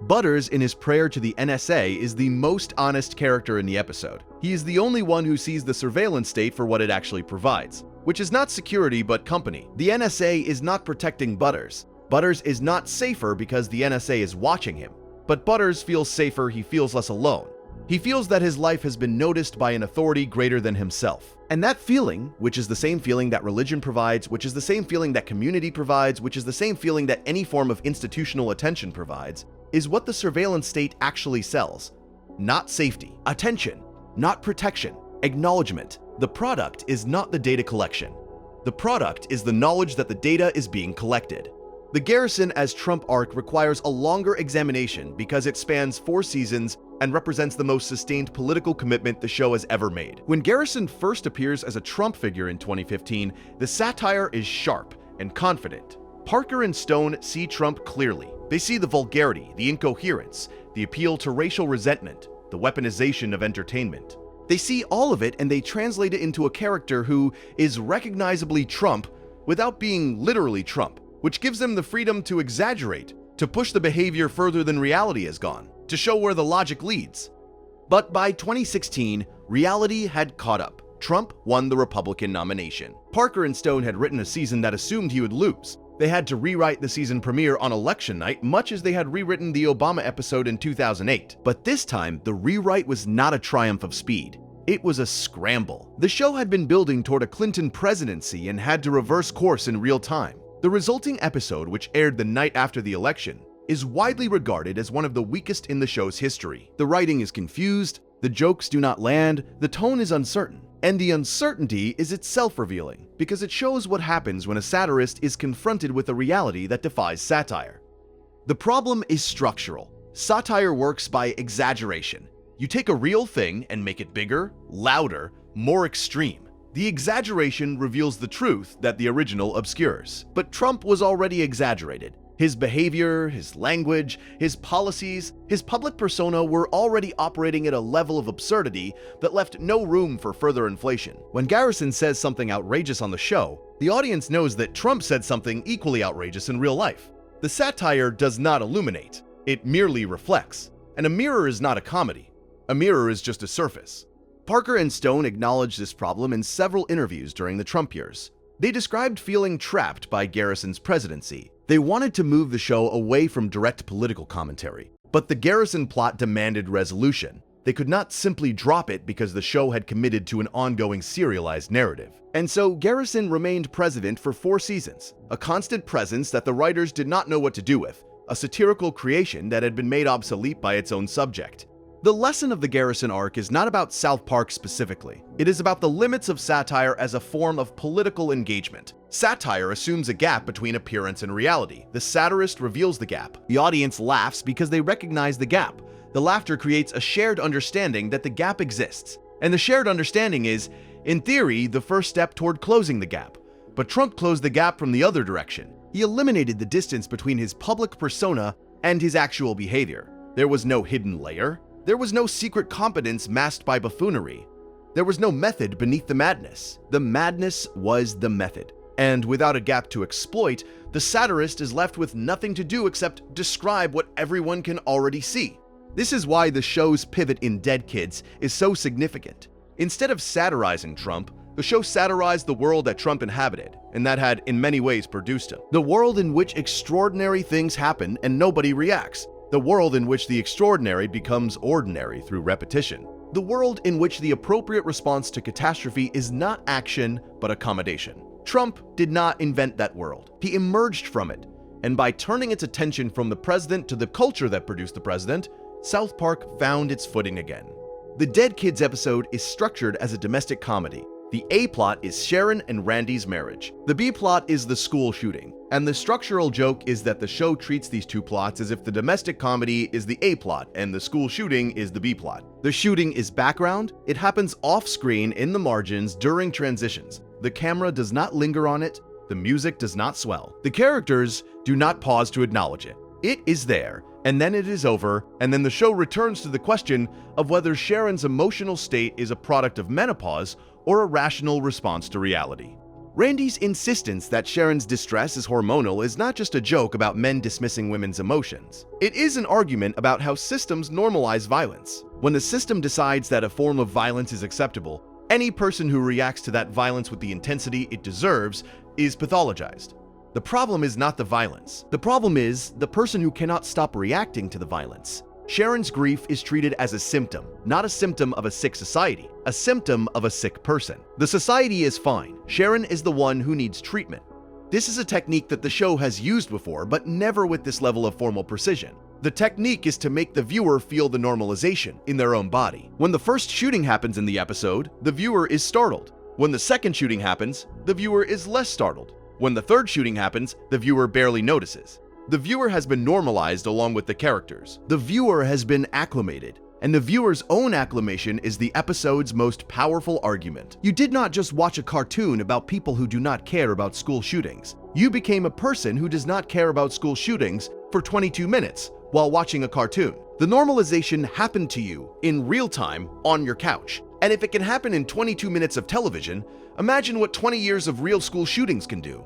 Butters, in his prayer to the NSA, is the most honest character in the episode. He is the only one who sees the surveillance state for what it actually provides, which is not security but company. The NSA is not protecting Butters. Butters is not safer because the NSA is watching him. But Butters feels safer, he feels less alone. He feels that his life has been noticed by an authority greater than himself. And that feeling, which is the same feeling that religion provides, which is the same feeling that community provides, which is the same feeling that any form of institutional attention provides, is what the surveillance state actually sells. Not safety, attention, not protection, acknowledgement. The product is not the data collection. The product is the knowledge that the data is being collected. The Garrison as Trump arc requires a longer examination because it spans 4 seasons and represents the most sustained political commitment the show has ever made. When Garrison first appears as a Trump figure in 2015, the satire is sharp and confident. Parker and Stone see Trump clearly. They see the vulgarity, the incoherence, the appeal to racial resentment, the weaponization of entertainment. They see all of it and they translate it into a character who is recognizably Trump without being literally Trump, which gives them the freedom to exaggerate, to push the behavior further than reality has gone, to show where the logic leads. But by 2016, reality had caught up. Trump won the Republican nomination. Parker and Stone had written a season that assumed he would lose. They had to rewrite the season premiere on election night, much as they had rewritten the Obama episode in 2008. But this time, the rewrite was not a triumph of speed. It was a scramble. The show had been building toward a Clinton presidency and had to reverse course in real time. The resulting episode, which aired the night after the election, is widely regarded as one of the weakest in the show's history. The writing is confused, the jokes do not land, the tone is uncertain. And the uncertainty is itself revealing, because it shows what happens when a satirist is confronted with a reality that defies satire. The problem is structural. Satire works by exaggeration. You take a real thing and make it bigger, louder, more extreme. The exaggeration reveals the truth that the original obscures. But Trump was already exaggerated. His behavior, his language, his policies, his public persona were already operating at a level of absurdity that left no room for further inflation. When Garrison says something outrageous on the show, the audience knows that Trump said something equally outrageous in real life. The satire does not illuminate, it merely reflects. And a mirror is not a comedy. A mirror is just a surface. Parker and Stone acknowledged this problem in several interviews during the Trump years. They described feeling trapped by Garrison's presidency. They wanted to move the show away from direct political commentary, but the Garrison plot demanded resolution. They could not simply drop it because the show had committed to an ongoing serialized narrative. And so Garrison remained president for 4 seasons, a constant presence that the writers did not know what to do with, a satirical creation that had been made obsolete by its own subject. The lesson of the Garrison arc is not about South Park specifically. It is about the limits of satire as a form of political engagement. Satire assumes a gap between appearance and reality. The satirist reveals the gap. The audience laughs because they recognize the gap. The laughter creates a shared understanding that the gap exists. And the shared understanding is, in theory, the first step toward closing the gap. But Trump closed the gap from the other direction. He eliminated the distance between his public persona and his actual behavior. There was no hidden layer. There was no secret competence masked by buffoonery. There was no method beneath the madness. The madness was the method. And without a gap to exploit, the satirist is left with nothing to do except describe what everyone can already see. This is why the show's pivot in Dead Kids is so significant. Instead of satirizing Trump, the show satirized the world that Trump inhabited, and that had in many ways produced him. The world in which extraordinary things happen and nobody reacts. The world in which the extraordinary becomes ordinary through repetition. The world in which the appropriate response to catastrophe is not action, but accommodation. Trump did not invent that world. He emerged from it. And by turning its attention from the president to the culture that produced the president, South Park found its footing again. The Dead Kids episode is structured as a domestic comedy. The A plot is Sharon and Randy's marriage. The B plot is the school shooting. And the structural joke is that the show treats these two plots as if the domestic comedy is the A plot and the school shooting is the B plot. The shooting is background. It happens off-screen in the margins during transitions. The camera does not linger on it. The music does not swell. The characters do not pause to acknowledge it. It is there, and then it is over, and then the show returns to the question of whether Sharon's emotional state is a product of menopause or a rational response to reality. Randy's insistence that Sharon's distress is hormonal is not just a joke about men dismissing women's emotions. It is an argument about how systems normalize violence. When the system decides that a form of violence is acceptable, any person who reacts to that violence with the intensity it deserves is pathologized. The problem is not the violence. The problem is the person who cannot stop reacting to the violence. Sharon's grief is treated as a symptom, not a symptom of a sick society, a symptom of a sick person. The society is fine. Sharon is the one who needs treatment. This is a technique that the show has used before, but never with this level of formal precision. The technique is to make the viewer feel the normalization in their own body. When the first shooting happens in the episode, the viewer is startled. When the second shooting happens, the viewer is less startled. When the third shooting happens, the viewer barely notices. The viewer has been normalized along with the characters. The viewer has been acclimated, and the viewer's own acclimation is the episode's most powerful argument. You did not just watch a cartoon about people who do not care about school shootings. You became a person who does not care about school shootings for 22 minutes while watching a cartoon. The normalization happened to you in real time on your couch. And if it can happen in 22 minutes of television, imagine what 20 years of real school shootings can do.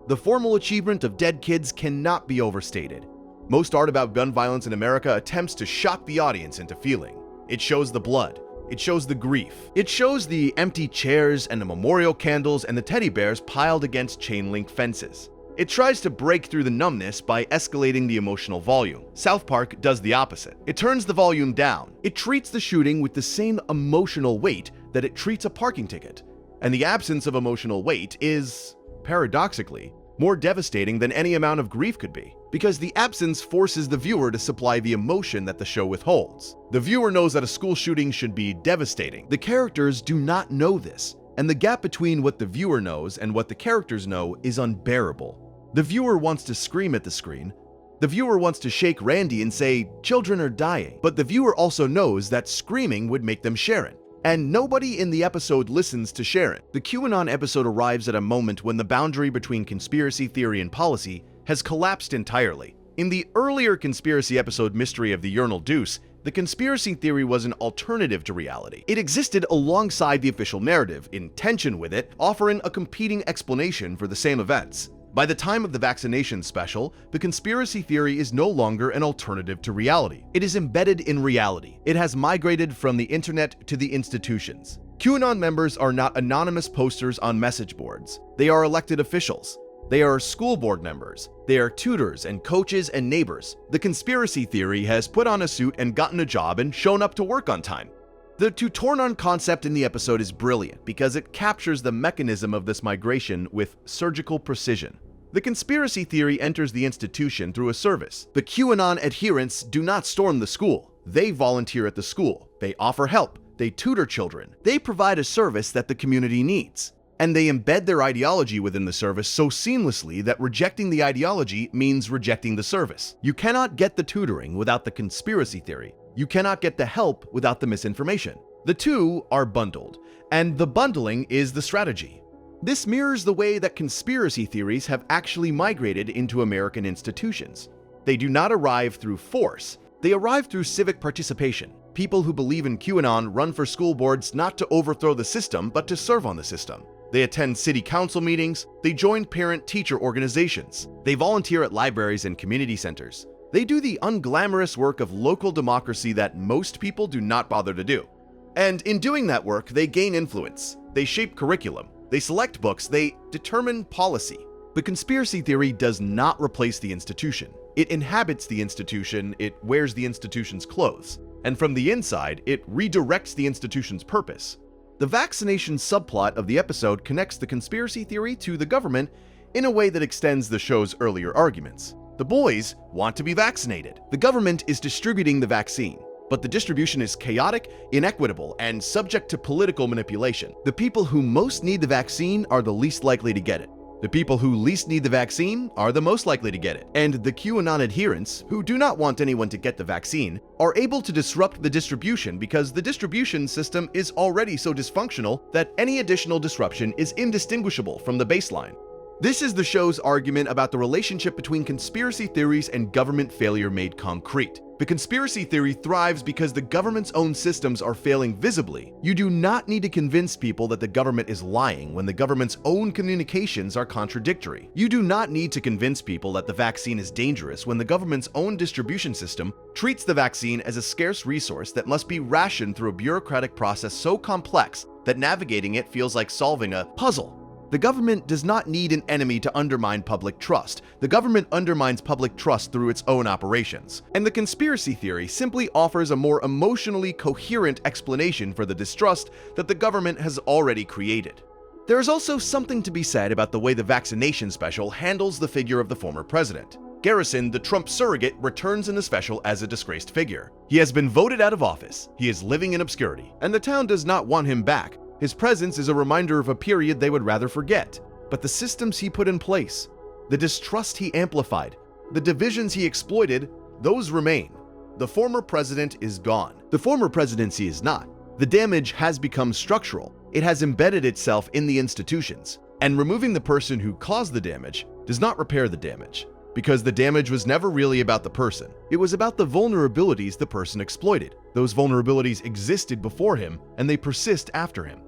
The formal achievement of Dead Kids cannot be overstated. Most art about gun violence in America attempts to shock the audience into feeling. It shows the blood. It shows the grief. It shows the empty chairs and the memorial candles and the teddy bears piled against chain link fences. It tries to break through the numbness by escalating the emotional volume. South Park does the opposite. It turns the volume down. It treats the shooting with the same emotional weight that it treats a parking ticket. And the absence of emotional weight is, paradoxically, more devastating than any amount of grief could be, because the absence forces the viewer to supply the emotion that the show withholds. The viewer knows that a school shooting should be devastating. The characters do not know this, and the gap between what the viewer knows and what the characters know is unbearable. The viewer wants to scream at the screen. The viewer wants to shake Randy and say, "Children are dying," but the viewer also knows that screaming would make them Sharon. And nobody in the episode listens to Sharon. The QAnon episode arrives at a moment when the boundary between conspiracy theory and policy has collapsed entirely. In the earlier conspiracy episode Mystery of the Urinal Deuce, the conspiracy theory was an alternative to reality. It existed alongside the official narrative, in tension with it, offering a competing explanation for the same events. By the time of the vaccination special, the conspiracy theory is no longer an alternative to reality. It is embedded in reality. It has migrated from the internet to the institutions. QAnon members are not anonymous posters on message boards. They are elected officials. They are school board members. They are tutors and coaches and neighbors. The conspiracy theory has put on a suit and gotten a job and shown up to work on time. The Tutornon concept in the episode is brilliant because it captures the mechanism of this migration with surgical precision. The conspiracy theory enters the institution through a service. The QAnon adherents do not storm the school. They volunteer at the school. They offer help. They tutor children. They provide a service that the community needs. And they embed their ideology within the service so seamlessly that rejecting the ideology means rejecting the service. You cannot get the tutoring without the conspiracy theory. You cannot get the help without the misinformation. The two are bundled, and the bundling is the strategy. This mirrors the way that conspiracy theories have actually migrated into American institutions. They do not arrive through force. They arrive through civic participation. People who believe in QAnon run for school boards not to overthrow the system, but to serve on the system. They attend city council meetings, they join parent-teacher organizations, they volunteer at libraries and community centers. They do the unglamorous work of local democracy that most people do not bother to do. And in doing that work, they gain influence, they shape curriculum, they select books, they determine policy. The conspiracy theory does not replace the institution. It inhabits the institution, it wears the institution's clothes, and from the inside, it redirects the institution's purpose. The vaccination subplot of the episode connects the conspiracy theory to the government in a way that extends the show's earlier arguments. The boys want to be vaccinated. The government is distributing the vaccine, but the distribution is chaotic, inequitable, and subject to political manipulation. The people who most need the vaccine are the least likely to get it. The people who least need the vaccine are the most likely to get it. And the QAnon adherents, who do not want anyone to get the vaccine, are able to disrupt the distribution because the distribution system is already so dysfunctional that any additional disruption is indistinguishable from the baseline. This is the show's argument about the relationship between conspiracy theories and government failure made concrete. The conspiracy theory thrives because the government's own systems are failing visibly. You do not need to convince people that the government is lying when the government's own communications are contradictory. You do not need to convince people that the vaccine is dangerous when the government's own distribution system treats the vaccine as a scarce resource that must be rationed through a bureaucratic process so complex that navigating it feels like solving a puzzle. The government does not need an enemy to undermine public trust. The government undermines public trust through its own operations. And the conspiracy theory simply offers a more emotionally coherent explanation for the distrust that the government has already created. There is also something to be said about the way the vaccination special handles the figure of the former president. Garrison, the Trump surrogate, returns in the special as a disgraced figure. He has been voted out of office, he is living in obscurity, and the town does not want him back. His presence is a reminder of a period they would rather forget. But the systems he put in place, the distrust he amplified, the divisions he exploited, those remain. The former president is gone. The former presidency is not. The damage has become structural. It has embedded itself in the institutions. And removing the person who caused the damage does not repair the damage, because the damage was never really about the person. It was about the vulnerabilities the person exploited. Those vulnerabilities existed before him, and they persist after him.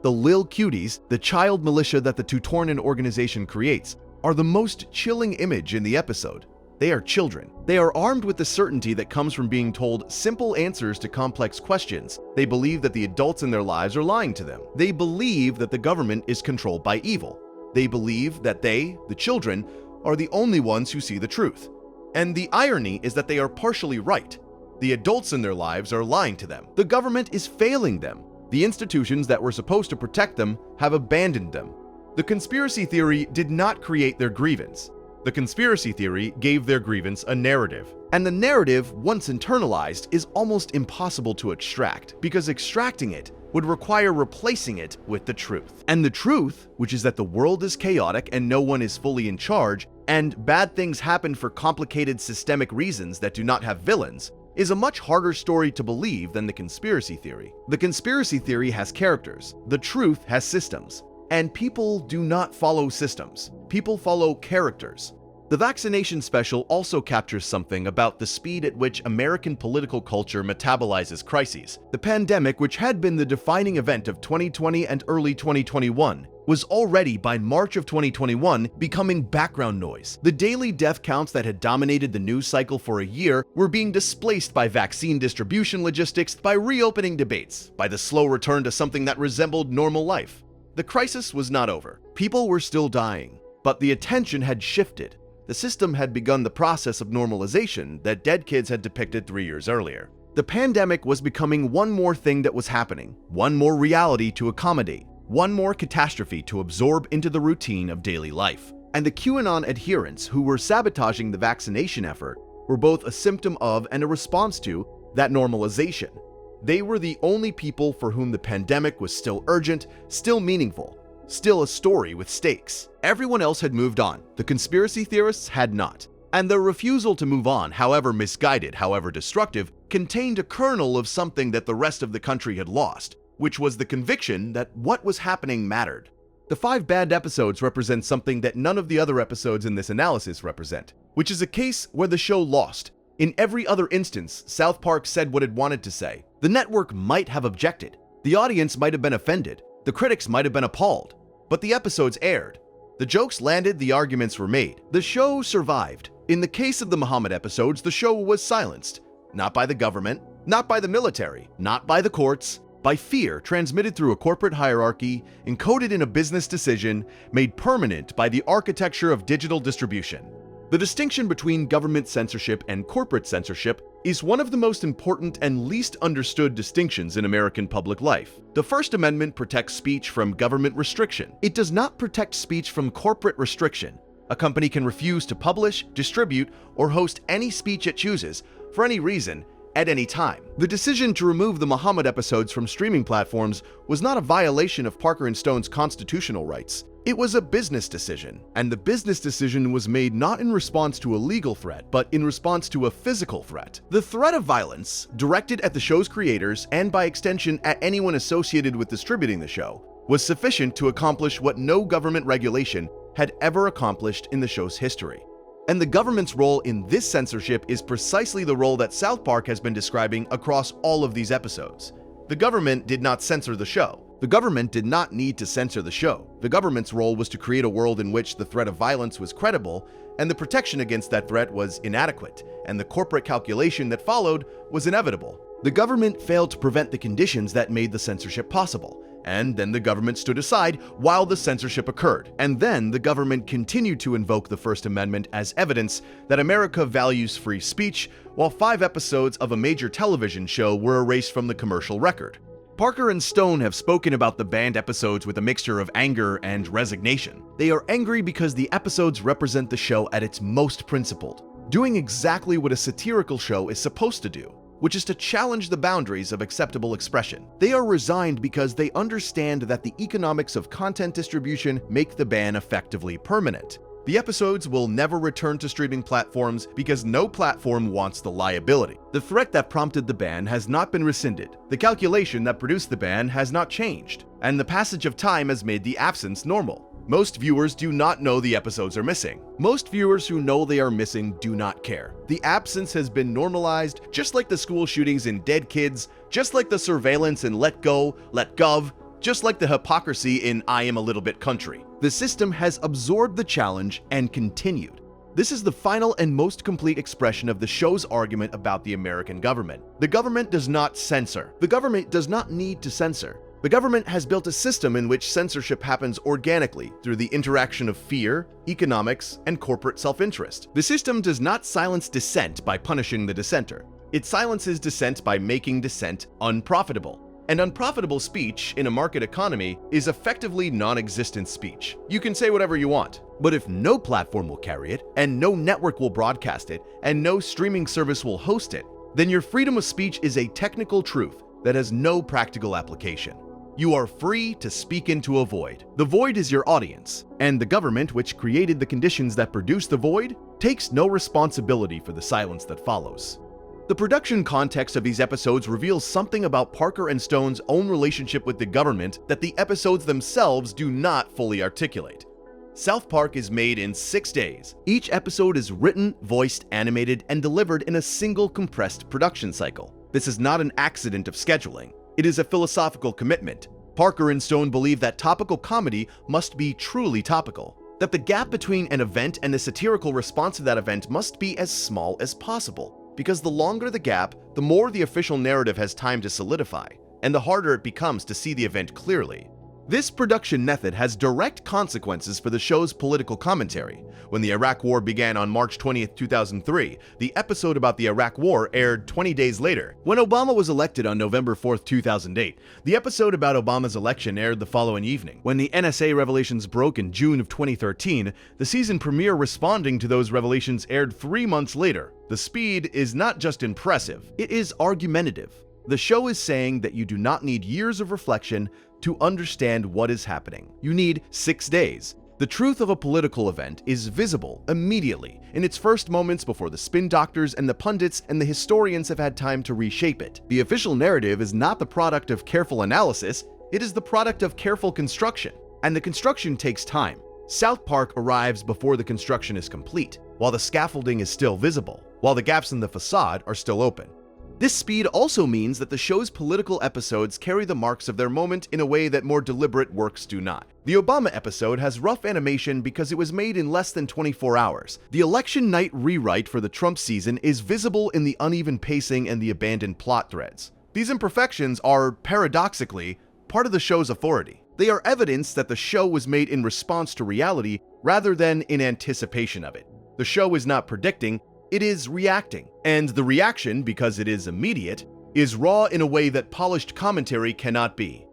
The Lil Cuties, the child militia that the Tutornon organization creates, are the most chilling image in the episode. They are children. They are armed with the certainty that comes from being told simple answers to complex questions. They believe that the adults in their lives are lying to them. They believe that the government is controlled by evil. They believe that they, the children, are the only ones who see the truth. And the irony is that they are partially right. The adults in their lives are lying to them. The government is failing them. The institutions that were supposed to protect them have abandoned them. The conspiracy theory did not create their grievance. The conspiracy theory gave their grievance a narrative. And the narrative, once internalized, is almost impossible to extract, because extracting it would require replacing it with the truth. And the truth, which is that the world is chaotic and no one is fully in charge, and bad things happen for complicated systemic reasons that do not have villains, is a much harder story to believe than the conspiracy theory. The conspiracy theory has characters, the truth has systems, and people do not follow systems. People follow characters. The vaccination special also captures something about the speed at which American political culture metabolizes crises. The pandemic, which had been the defining event of 2020 and early 2021, was already by March of 2021 becoming background noise. The daily death counts that had dominated the news cycle for a year were being displaced by vaccine distribution logistics, by reopening debates, by the slow return to something that resembled normal life. The crisis was not over. People were still dying, but the attention had shifted. The system had begun the process of normalization that Dead Kids had depicted 3 years earlier. The pandemic was becoming one more thing that was happening, one more reality to accommodate, one more catastrophe to absorb into the routine of daily life. And the QAnon adherents who were sabotaging the vaccination effort were both a symptom of and a response to that normalization. They were the only people for whom the pandemic was still urgent, still meaningful, still a story with stakes. Everyone else had moved on. The conspiracy theorists had not. And their refusal to move on, however misguided, however destructive, contained a kernel of something that the rest of the country had lost, which was the conviction that what was happening mattered. The 5 banned episodes represent something that none of the other episodes in this analysis represent, which is a case where the show lost. In every other instance, South Park said what it wanted to say. The network might have objected. The audience might have been offended. The critics might have been appalled. But the episodes aired. The jokes landed, the arguments were made. The show survived. In the case of the Muhammad episodes, the show was silenced. Not by the government, not by the military, not by the courts, by fear transmitted through a corporate hierarchy, encoded in a business decision, made permanent by the architecture of digital distribution. The distinction between government censorship and corporate censorship is one of the most important and least understood distinctions in American public life. The First Amendment protects speech from government restriction. It does not protect speech from corporate restriction. A company can refuse to publish, distribute, or host any speech it chooses, for any reason, at any time. The decision to remove the Muhammad episodes from streaming platforms was not a violation of Parker and Stone's constitutional rights. It was a business decision, and the business decision was made not in response to a legal threat, but in response to a physical threat. The threat of violence, directed at the show's creators and by extension at anyone associated with distributing the show, was sufficient to accomplish what no government regulation had ever accomplished in the show's history. And the government's role in this censorship is precisely the role that South Park has been describing across all of these episodes. The government did not censor the show. The government did not need to censor the show. The government's role was to create a world in which the threat of violence was credible, and the protection against that threat was inadequate, and the corporate calculation that followed was inevitable. The government failed to prevent the conditions that made the censorship possible, and then the government stood aside while the censorship occurred. And then the government continued to invoke the First Amendment as evidence that America values free speech, while 5 episodes of a major television show were erased from the commercial record. Parker and Stone have spoken about the banned episodes with a mixture of anger and resignation. They are angry because the episodes represent the show at its most principled, doing exactly what a satirical show is supposed to do, which is to challenge the boundaries of acceptable expression. They are resigned because they understand that the economics of content distribution make the ban effectively permanent. The episodes will never return to streaming platforms because no platform wants the liability. The threat that prompted the ban has not been rescinded. The calculation that produced the ban has not changed. And the passage of time has made the absence normal. Most viewers do not know the episodes are missing. Most viewers who know they are missing do not care. The absence has been normalized, just like the school shootings in Dead Kids, just like the surveillance in Let Go, Let Gov, just like the hypocrisy in I Am a Little Bit Country. The system has absorbed the challenge and continued. This is the final and most complete expression of the show's argument about the American government. The government does not censor. The government does not need to censor. The government has built a system in which censorship happens organically through the interaction of fear, economics, and corporate self-interest. The system does not silence dissent by punishing the dissenter. It silences dissent by making dissent unprofitable. And unprofitable speech in a market economy is effectively non-existent speech. You can say whatever you want, but if no platform will carry it, and no network will broadcast it, and no streaming service will host it, then your freedom of speech is a technical truth that has no practical application. You are free to speak into a void. The void is your audience, and the government, which created the conditions that produce the void, takes no responsibility for the silence that follows. The production context of these episodes reveals something about Parker and Stone's own relationship with the government that the episodes themselves do not fully articulate. South Park is made in 6 days. Each episode is written, voiced, animated, and delivered in a single compressed production cycle. This is not an accident of scheduling. It is a philosophical commitment. Parker and Stone believe that topical comedy must be truly topical, that the gap between an event and the satirical response to that event must be as small as possible, because the longer the gap, the more the official narrative has time to solidify, and the harder it becomes to see the event clearly. This production method has direct consequences for the show's political commentary. When the Iraq War began on March 20, 2003, the episode about the Iraq War aired 20 days later. When Obama was elected on November 4, 2008, the episode about Obama's election aired the following evening. When the NSA revelations broke in June of 2013, the season premiere responding to those revelations aired 3 months later. The speed is not just impressive, it is argumentative. The show is saying that you do not need years of reflection to understand what is happening. You need 6 days. The truth of a political event is visible immediately in its first moments before the spin doctors and the pundits and the historians have had time to reshape it. The official narrative is not the product of careful analysis, it is the product of careful construction, and the construction takes time. South Park arrives before the construction is complete, while the scaffolding is still visible, while the gaps in the facade are still open. This speed also means that the show's political episodes carry the marks of their moment in a way that more deliberate works do not. The Obama episode has rough animation because it was made in less than 24 hours. The election night rewrite for the Trump season is visible in the uneven pacing and the abandoned plot threads. These imperfections are, paradoxically, part of the show's authority. They are evidence that the show was made in response to reality rather than in anticipation of it. The show is not predicting, it is reacting, and the reaction, because it is immediate, is raw in a way that polished commentary cannot be.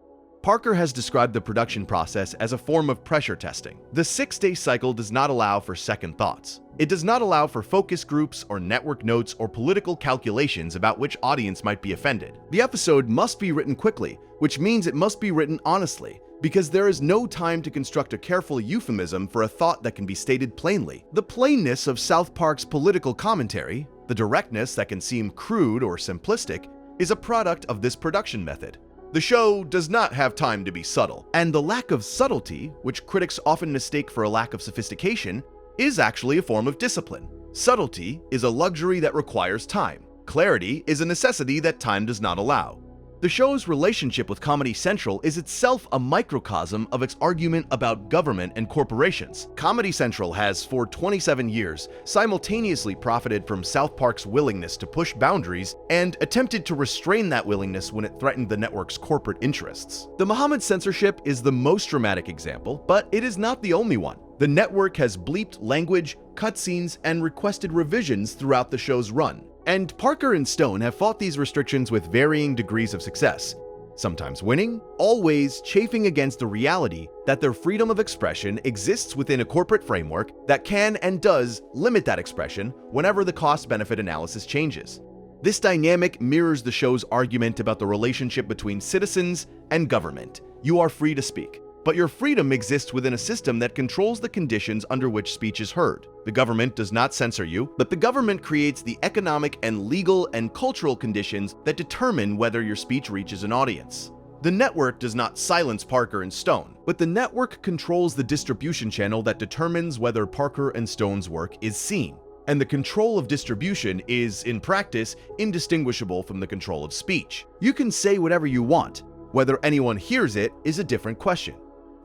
Parker has described the production process as a form of pressure testing. The 6-day cycle does not allow for second thoughts. It does not allow for focus groups or network notes or political calculations about which audience might be offended. The episode must be written quickly, which means it must be written honestly, because there is no time to construct a careful euphemism for a thought that can be stated plainly. The plainness of South Park's political commentary, the directness that can seem crude or simplistic, is a product of this production method. The show does not have time to be subtle, and the lack of subtlety, which critics often mistake for a lack of sophistication, is actually a form of discipline. Subtlety is a luxury that requires time. Clarity is a necessity that time does not allow. The show's relationship with Comedy Central is itself a microcosm of its argument about government and corporations. Comedy Central has, for 27 years, simultaneously profited from South Park's willingness to push boundaries and attempted to restrain that willingness when it threatened the network's corporate interests. The Muhammad censorship is the most dramatic example, but it is not the only one. The network has bleeped language, cutscenes, and requested revisions throughout the show's run. And Parker and Stone have fought these restrictions with varying degrees of success, sometimes winning, always chafing against the reality that their freedom of expression exists within a corporate framework that can and does limit that expression whenever the cost-benefit analysis changes. This dynamic mirrors the show's argument about the relationship between citizens and government. You are free to speak, but your freedom exists within a system that controls the conditions under which speech is heard. The government does not censor you, but the government creates the economic and legal and cultural conditions that determine whether your speech reaches an audience. The network does not silence Parker and Stone, but the network controls the distribution channel that determines whether Parker and Stone's work is seen. And the control of distribution is, in practice, indistinguishable from the control of speech. You can say whatever you want. Whether anyone hears it is a different question.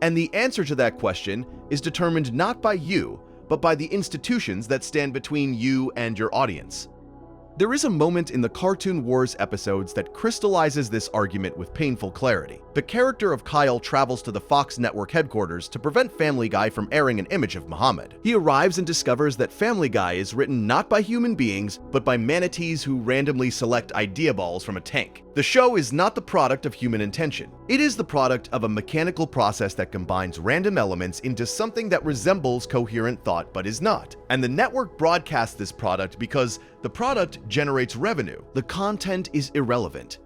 And the answer to that question is determined not by you, but by the institutions that stand between you and your audience. There is a moment in the Cartoon Wars episodes that crystallizes this argument with painful clarity. The character of Kyle travels to the Fox network headquarters to prevent Family Guy from airing an image of Muhammad. He arrives and discovers that Family Guy is written not by human beings, but by manatees who randomly select idea balls from a tank. The show is not the product of human intention. It is the product of a mechanical process that combines random elements into something that resembles coherent thought but is not. And the network broadcasts this product because the product generates revenue. The content is irrelevant.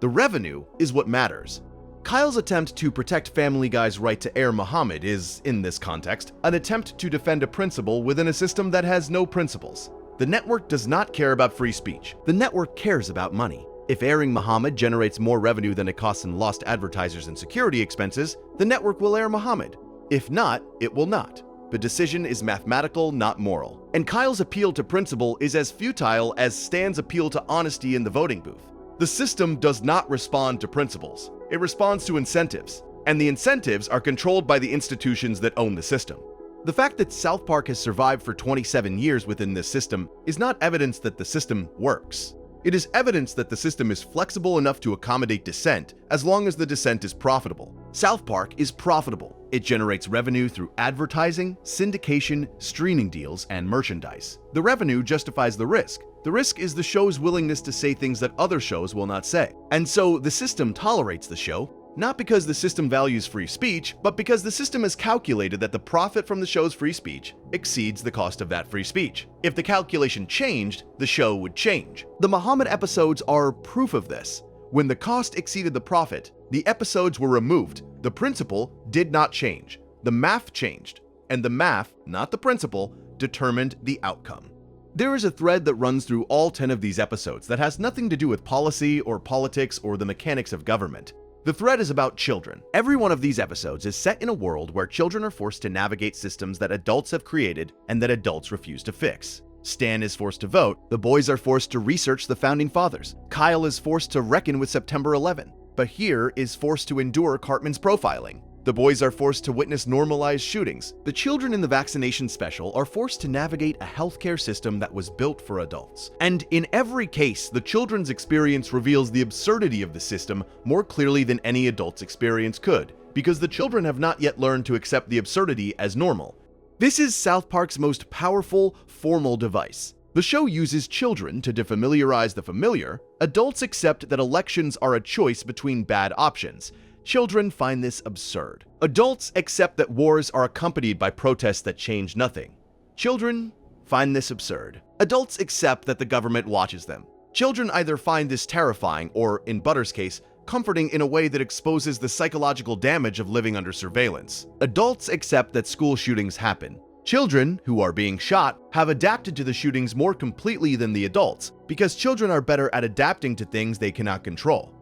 The revenue is what matters. Kyle's attempt to protect Family Guy's right to air Muhammad is, in this context, an attempt to defend a principle within a system that has no principles. The network does not care about free speech. The network cares about money. If airing Muhammad generates more revenue than it costs in lost advertisers and security expenses, the network will air Muhammad. If not, it will not. The decision is mathematical, not moral. And Kyle's appeal to principle is as futile as Stan's appeal to honesty in the voting booth. The system does not respond to principles. It responds to incentives. And the incentives are controlled by the institutions that own the system. The fact that South Park has survived for 27 years within this system is not evidence that the system works. It is evidence that the system is flexible enough to accommodate dissent as long as the dissent is profitable. South Park is profitable. It generates revenue through advertising, syndication, streaming deals, and merchandise. The revenue justifies the risk. The risk is the show's willingness to say things that other shows will not say. And so the system tolerates the show, not because the system values free speech, but because the system has calculated that the profit from the show's free speech exceeds the cost of that free speech. If the calculation changed, the show would change. The Muhammad episodes are proof of this. When the cost exceeded the profit, the episodes were removed. The principle did not change. The math changed. And the math, not the principle, determined the outcome. There is a thread that runs through all 10 of these episodes that has nothing to do with policy or politics or the mechanics of government. The thread is about children. Every one of these episodes is set in a world where children are forced to navigate systems that adults have created and that adults refuse to fix. Stan is forced to vote, the boys are forced to research the Founding Fathers, Kyle is forced to reckon with September 11, Bahir is forced to endure Cartman's profiling. The boys are forced to witness normalized shootings. The children in the vaccination special are forced to navigate a healthcare system that was built for adults. And in every case, the children's experience reveals the absurdity of the system more clearly than any adult's experience could, because the children have not yet learned to accept the absurdity as normal. This is South Park's most powerful, formal device. The show uses children to defamiliarize the familiar. Adults accept that elections are a choice between bad options. Children find this absurd. Adults accept that wars are accompanied by protests that change nothing. Children find this absurd. Adults accept that the government watches them. Children either find this terrifying or, in Butter's case, comforting in a way that exposes the psychological damage of living under surveillance. Adults accept that school shootings happen. Children, who are being shot, have adapted to the shootings more completely than the adults, because children are better at adapting to things they cannot control.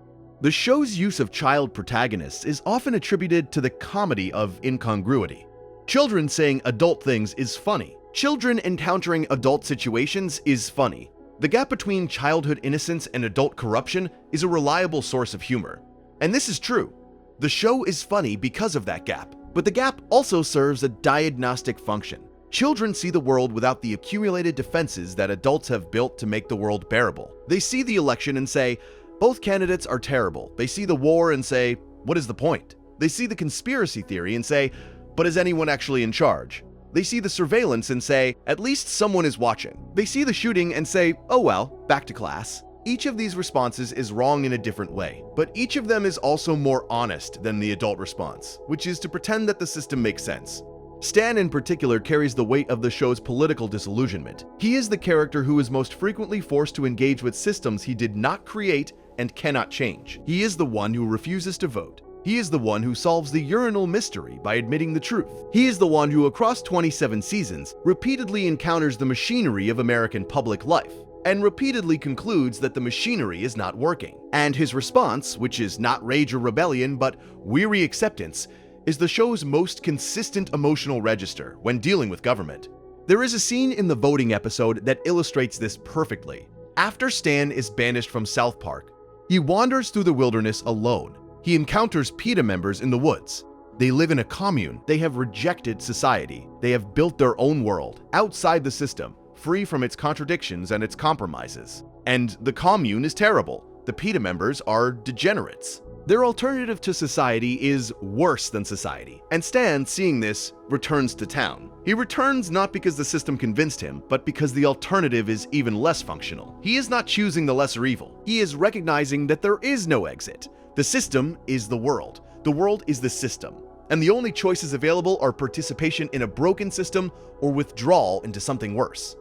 The show's use of child protagonists is often attributed to the comedy of incongruity. Children saying adult things is funny. Children encountering adult situations is funny. The gap between childhood innocence and adult corruption is a reliable source of humor. And this is true. The show is funny because of that gap, but the gap also serves a diagnostic function. Children see the world without the accumulated defenses that adults have built to make the world bearable. They see the election and say, both candidates are terrible. They see the war and say, what is the point? They see the conspiracy theory and say, but is anyone actually in charge? They see the surveillance and say, at least someone is watching. They see the shooting and say, oh well, back to class. Each of these responses is wrong in a different way, but each of them is also more honest than the adult response, which is to pretend that the system makes sense. Stan in particular carries the weight of the show's political disillusionment. He is the character who is most frequently forced to engage with systems he did not create and cannot change. He is the one who refuses to vote. He is the one who solves the urinal mystery by admitting the truth. He is the one who, across 27 seasons, repeatedly encounters the machinery of American public life, and repeatedly concludes that the machinery is not working. And his response, which is not rage or rebellion, but weary acceptance, is the show's most consistent emotional register when dealing with government. There is a scene in the voting episode that illustrates this perfectly. After Stan is banished from South Park, he wanders through the wilderness alone. He encounters PETA members in the woods. They live in a commune. They have rejected society. They have built their own world, outside the system, free from its contradictions and its compromises. And the commune is terrible. The PETA members are degenerates. Their alternative to society is worse than society. And Stan, seeing this, returns to town. He returns not because the system convinced him, but because the alternative is even less functional. He is not choosing the lesser evil. He is recognizing that there is no exit. The system is the world. The world is the system. And the only choices available are participation in a broken system or withdrawal into something worse.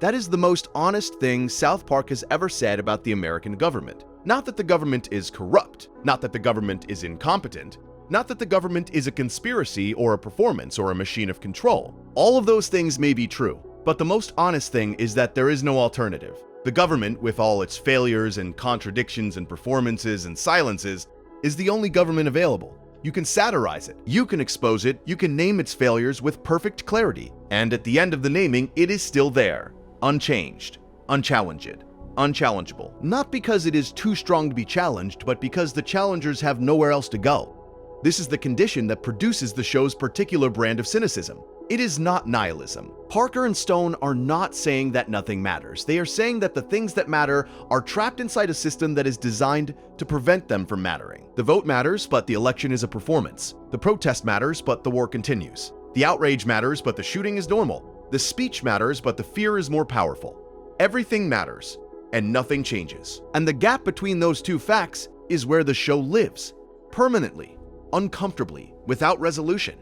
That is the most honest thing South Park has ever said about the American government. Not that the government is corrupt, not that the government is incompetent, not that the government is a conspiracy or a performance or a machine of control. All of those things may be true, But the most honest thing is that there is no alternative. The government, with all its failures and contradictions and performances and silences, is the only government available. You can satirize it, you can expose it, you can name its failures with perfect clarity. And at the end of the naming, it is still there, unchanged, unchallenged, unchallengeable. Not because it is too strong to be challenged, but because the challengers have nowhere else to go. This is the condition that produces the show's particular brand of cynicism. It is not nihilism. Parker and Stone are not saying that nothing matters. They are saying that the things that matter are trapped inside a system that is designed to prevent them from mattering. The vote matters, but the election is a performance. The protest matters, but the war continues. The outrage matters, but the shooting is normal. The speech matters, but the fear is more powerful. Everything matters, and nothing changes. And the gap between those two facts is where the show lives, permanently, uncomfortably, without resolution.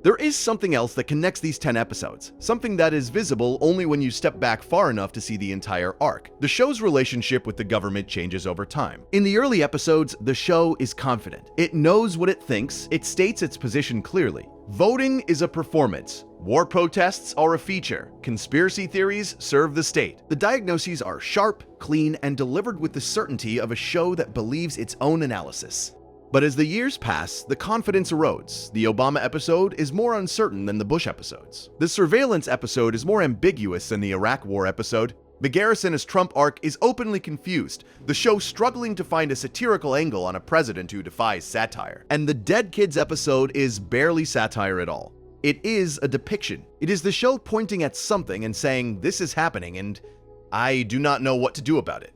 There is something else that connects these 10 episodes, something that is visible only when you step back far enough to see the entire arc. The show's relationship with the government changes over time. In the early episodes, the show is confident. It knows what it thinks, it states its position clearly. Voting is a performance. War protests are a feature. Conspiracy theories serve the state. The diagnoses are sharp, clean, and delivered with the certainty of a show that believes its own analysis. But as the years pass, the confidence erodes. The Obama episode is more uncertain than the Bush episodes. The surveillance episode is more ambiguous than the Iraq War episode. The Garrison as Trump arc is openly confused, the show struggling to find a satirical angle on a president who defies satire. And the Dead Kids episode is barely satire at all. It is a depiction. It is the show pointing at something and saying, "This is happening, and I do not know what to do about it."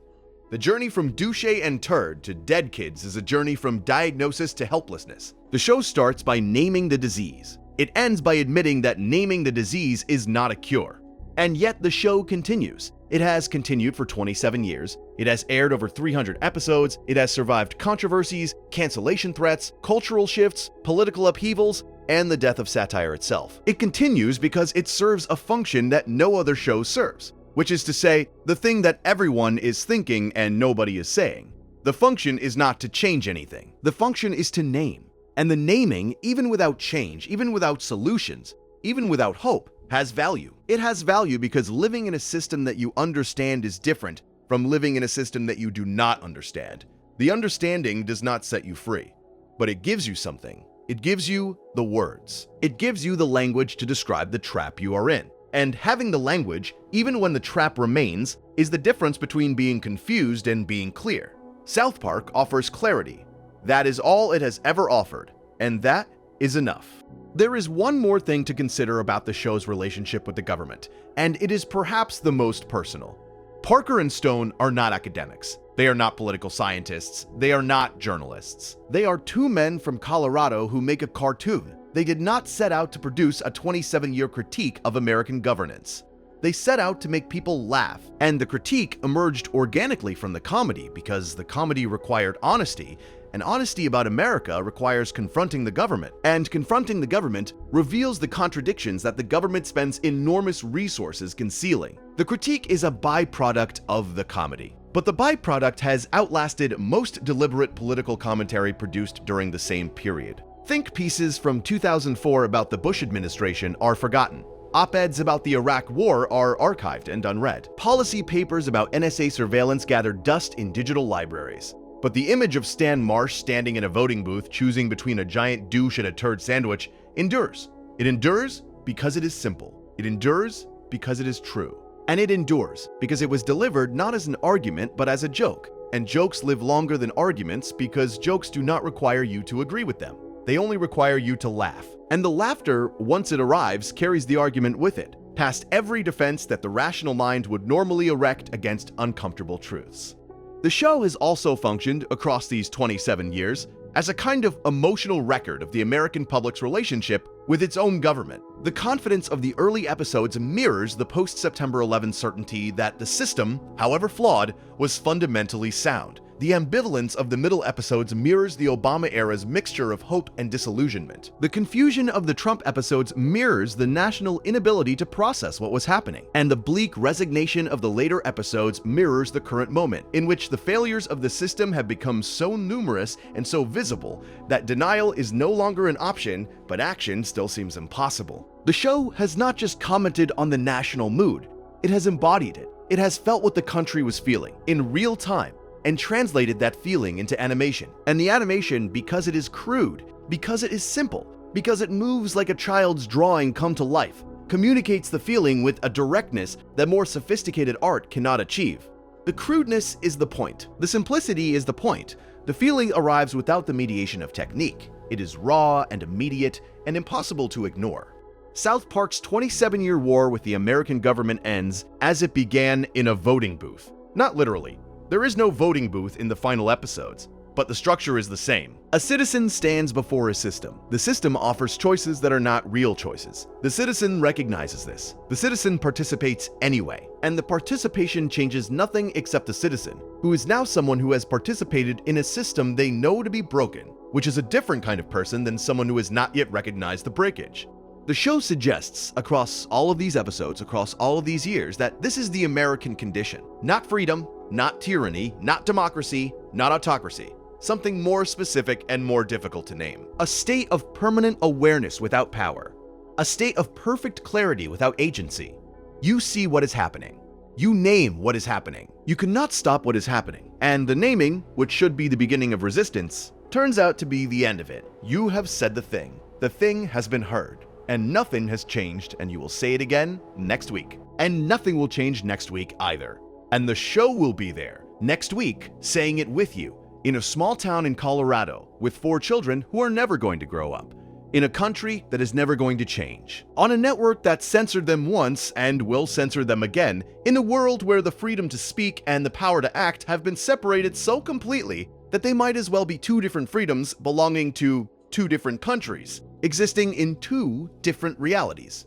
The journey from douche and turd to Dead Kids is a journey from diagnosis to helplessness. The show starts by naming the disease. It ends by admitting that naming the disease is not a cure. And yet the show continues. It has continued for 27 years. It has aired over 300 episodes. It has survived controversies, cancellation threats, cultural shifts, political upheavals, and the death of satire itself. It continues because it serves a function that no other show serves, which is to say, the thing that everyone is thinking and nobody is saying. The function is not to change anything. The function is to name. And the naming, even without change, even without solutions, even without hope, has value. It has value because living in a system that you understand is different from living in a system that you do not understand. The understanding does not set you free, but it gives you something. It gives you the words. It gives you the language to describe the trap you are in. And having the language, even when the trap remains, is the difference between being confused and being clear. South Park offers clarity. That is all it has ever offered, and that is enough. There is one more thing to consider about the show's relationship with the government, and it is perhaps the most personal. Parker and Stone are not academics. They are not political scientists. They are not journalists. They are two men from Colorado who make a cartoon. They did not set out to produce a 27-year critique of American governance. They set out to make people laugh, and the critique emerged organically from the comedy because the comedy required honesty, and honesty about America requires confronting the government, and confronting the government reveals the contradictions that the government spends enormous resources concealing. The critique is a byproduct of the comedy, but the byproduct has outlasted most deliberate political commentary produced during the same period. Think pieces from 2004 about the Bush administration are forgotten. Op-eds about the Iraq War are archived and unread. Policy papers about NSA surveillance gather dust in digital libraries. But the image of Stan Marsh standing in a voting booth choosing between a giant douche and a turd sandwich endures. It endures because it is simple. It endures because it is true. And it endures because it was delivered not as an argument but as a joke. And jokes live longer than arguments because jokes do not require you to agree with them. They only require you to laugh. And the laughter, once it arrives, carries the argument with it, past every defense that the rational mind would normally erect against uncomfortable truths. The show has also functioned, across these 27 years, as a kind of emotional record of the American public's relationship with its own government. The confidence of the early episodes mirrors the post-September 11 certainty that the system, however flawed, was fundamentally sound. The ambivalence of the middle episodes mirrors the Obama era's mixture of hope and disillusionment. The confusion of the Trump episodes mirrors the national inability to process what was happening. And the bleak resignation of the later episodes mirrors the current moment, in which the failures of the system have become so numerous and so visible that denial is no longer an option, but action still seems impossible. The show has not just commented on the national mood, it has embodied it. It has felt what the country was feeling in real time and translated that feeling into animation. And the animation, because it is crude, because it is simple, because it moves like a child's drawing come to life, communicates the feeling with a directness that more sophisticated art cannot achieve. The crudeness is the point. The simplicity is the point. The feeling arrives without the mediation of technique. It is raw and immediate and impossible to ignore. South Park's 27-year war with the American government ends as it began in a voting booth. Not literally. There is no voting booth in the final episodes, but the structure is the same. A citizen stands before a system. The system offers choices that are not real choices. The citizen recognizes this. The citizen participates anyway, and the participation changes nothing except the citizen, who is now someone who has participated in a system they know to be broken, which is a different kind of person than someone who has not yet recognized the breakage. The show suggests, across all of these episodes, across all of these years, that this is the American condition. Not freedom, not tyranny, not democracy, not autocracy. Something more specific and more difficult to name. A state of permanent awareness without power. A state of perfect clarity without agency. You see what is happening. You name what is happening. You cannot stop what is happening. And the naming, which should be the beginning of resistance, turns out to be the end of it. You have said the thing. The thing has been heard. And nothing has changed, and you will say it again next week. And nothing will change next week either. And the show will be there next week, saying it with you, in a small town in Colorado, with 4 children who are never going to grow up, in a country that is never going to change, on a network that censored them once and will censor them again, in a world where the freedom to speak and the power to act have been separated so completely that they might as well be 2 different freedoms belonging to 2 different countries, existing in 2 different realities.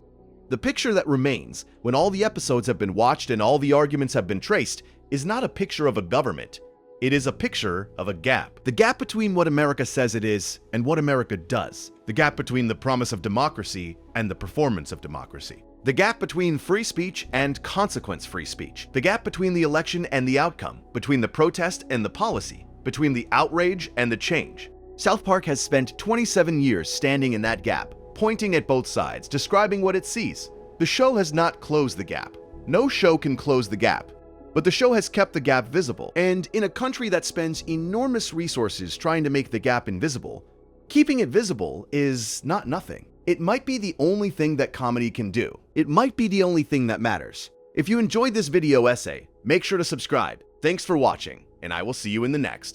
The picture that remains, when all the episodes have been watched and all the arguments have been traced, is not a picture of a government. It is a picture of a gap. The gap between what America says it is and what America does. The gap between the promise of democracy and the performance of democracy. The gap between free speech and consequence-free speech. The gap between the election and the outcome. Between the protest and the policy. Between the outrage and the change. South Park has spent 27 years standing in that gap, pointing at both sides, describing what it sees. The show has not closed the gap. No show can close the gap. But the show has kept the gap visible, and in a country that spends enormous resources trying to make the gap invisible, keeping it visible is not nothing. It might be the only thing that comedy can do. It might be the only thing that matters. If you enjoyed this video essay, make sure to subscribe. Thanks for watching, and I will see you in the next.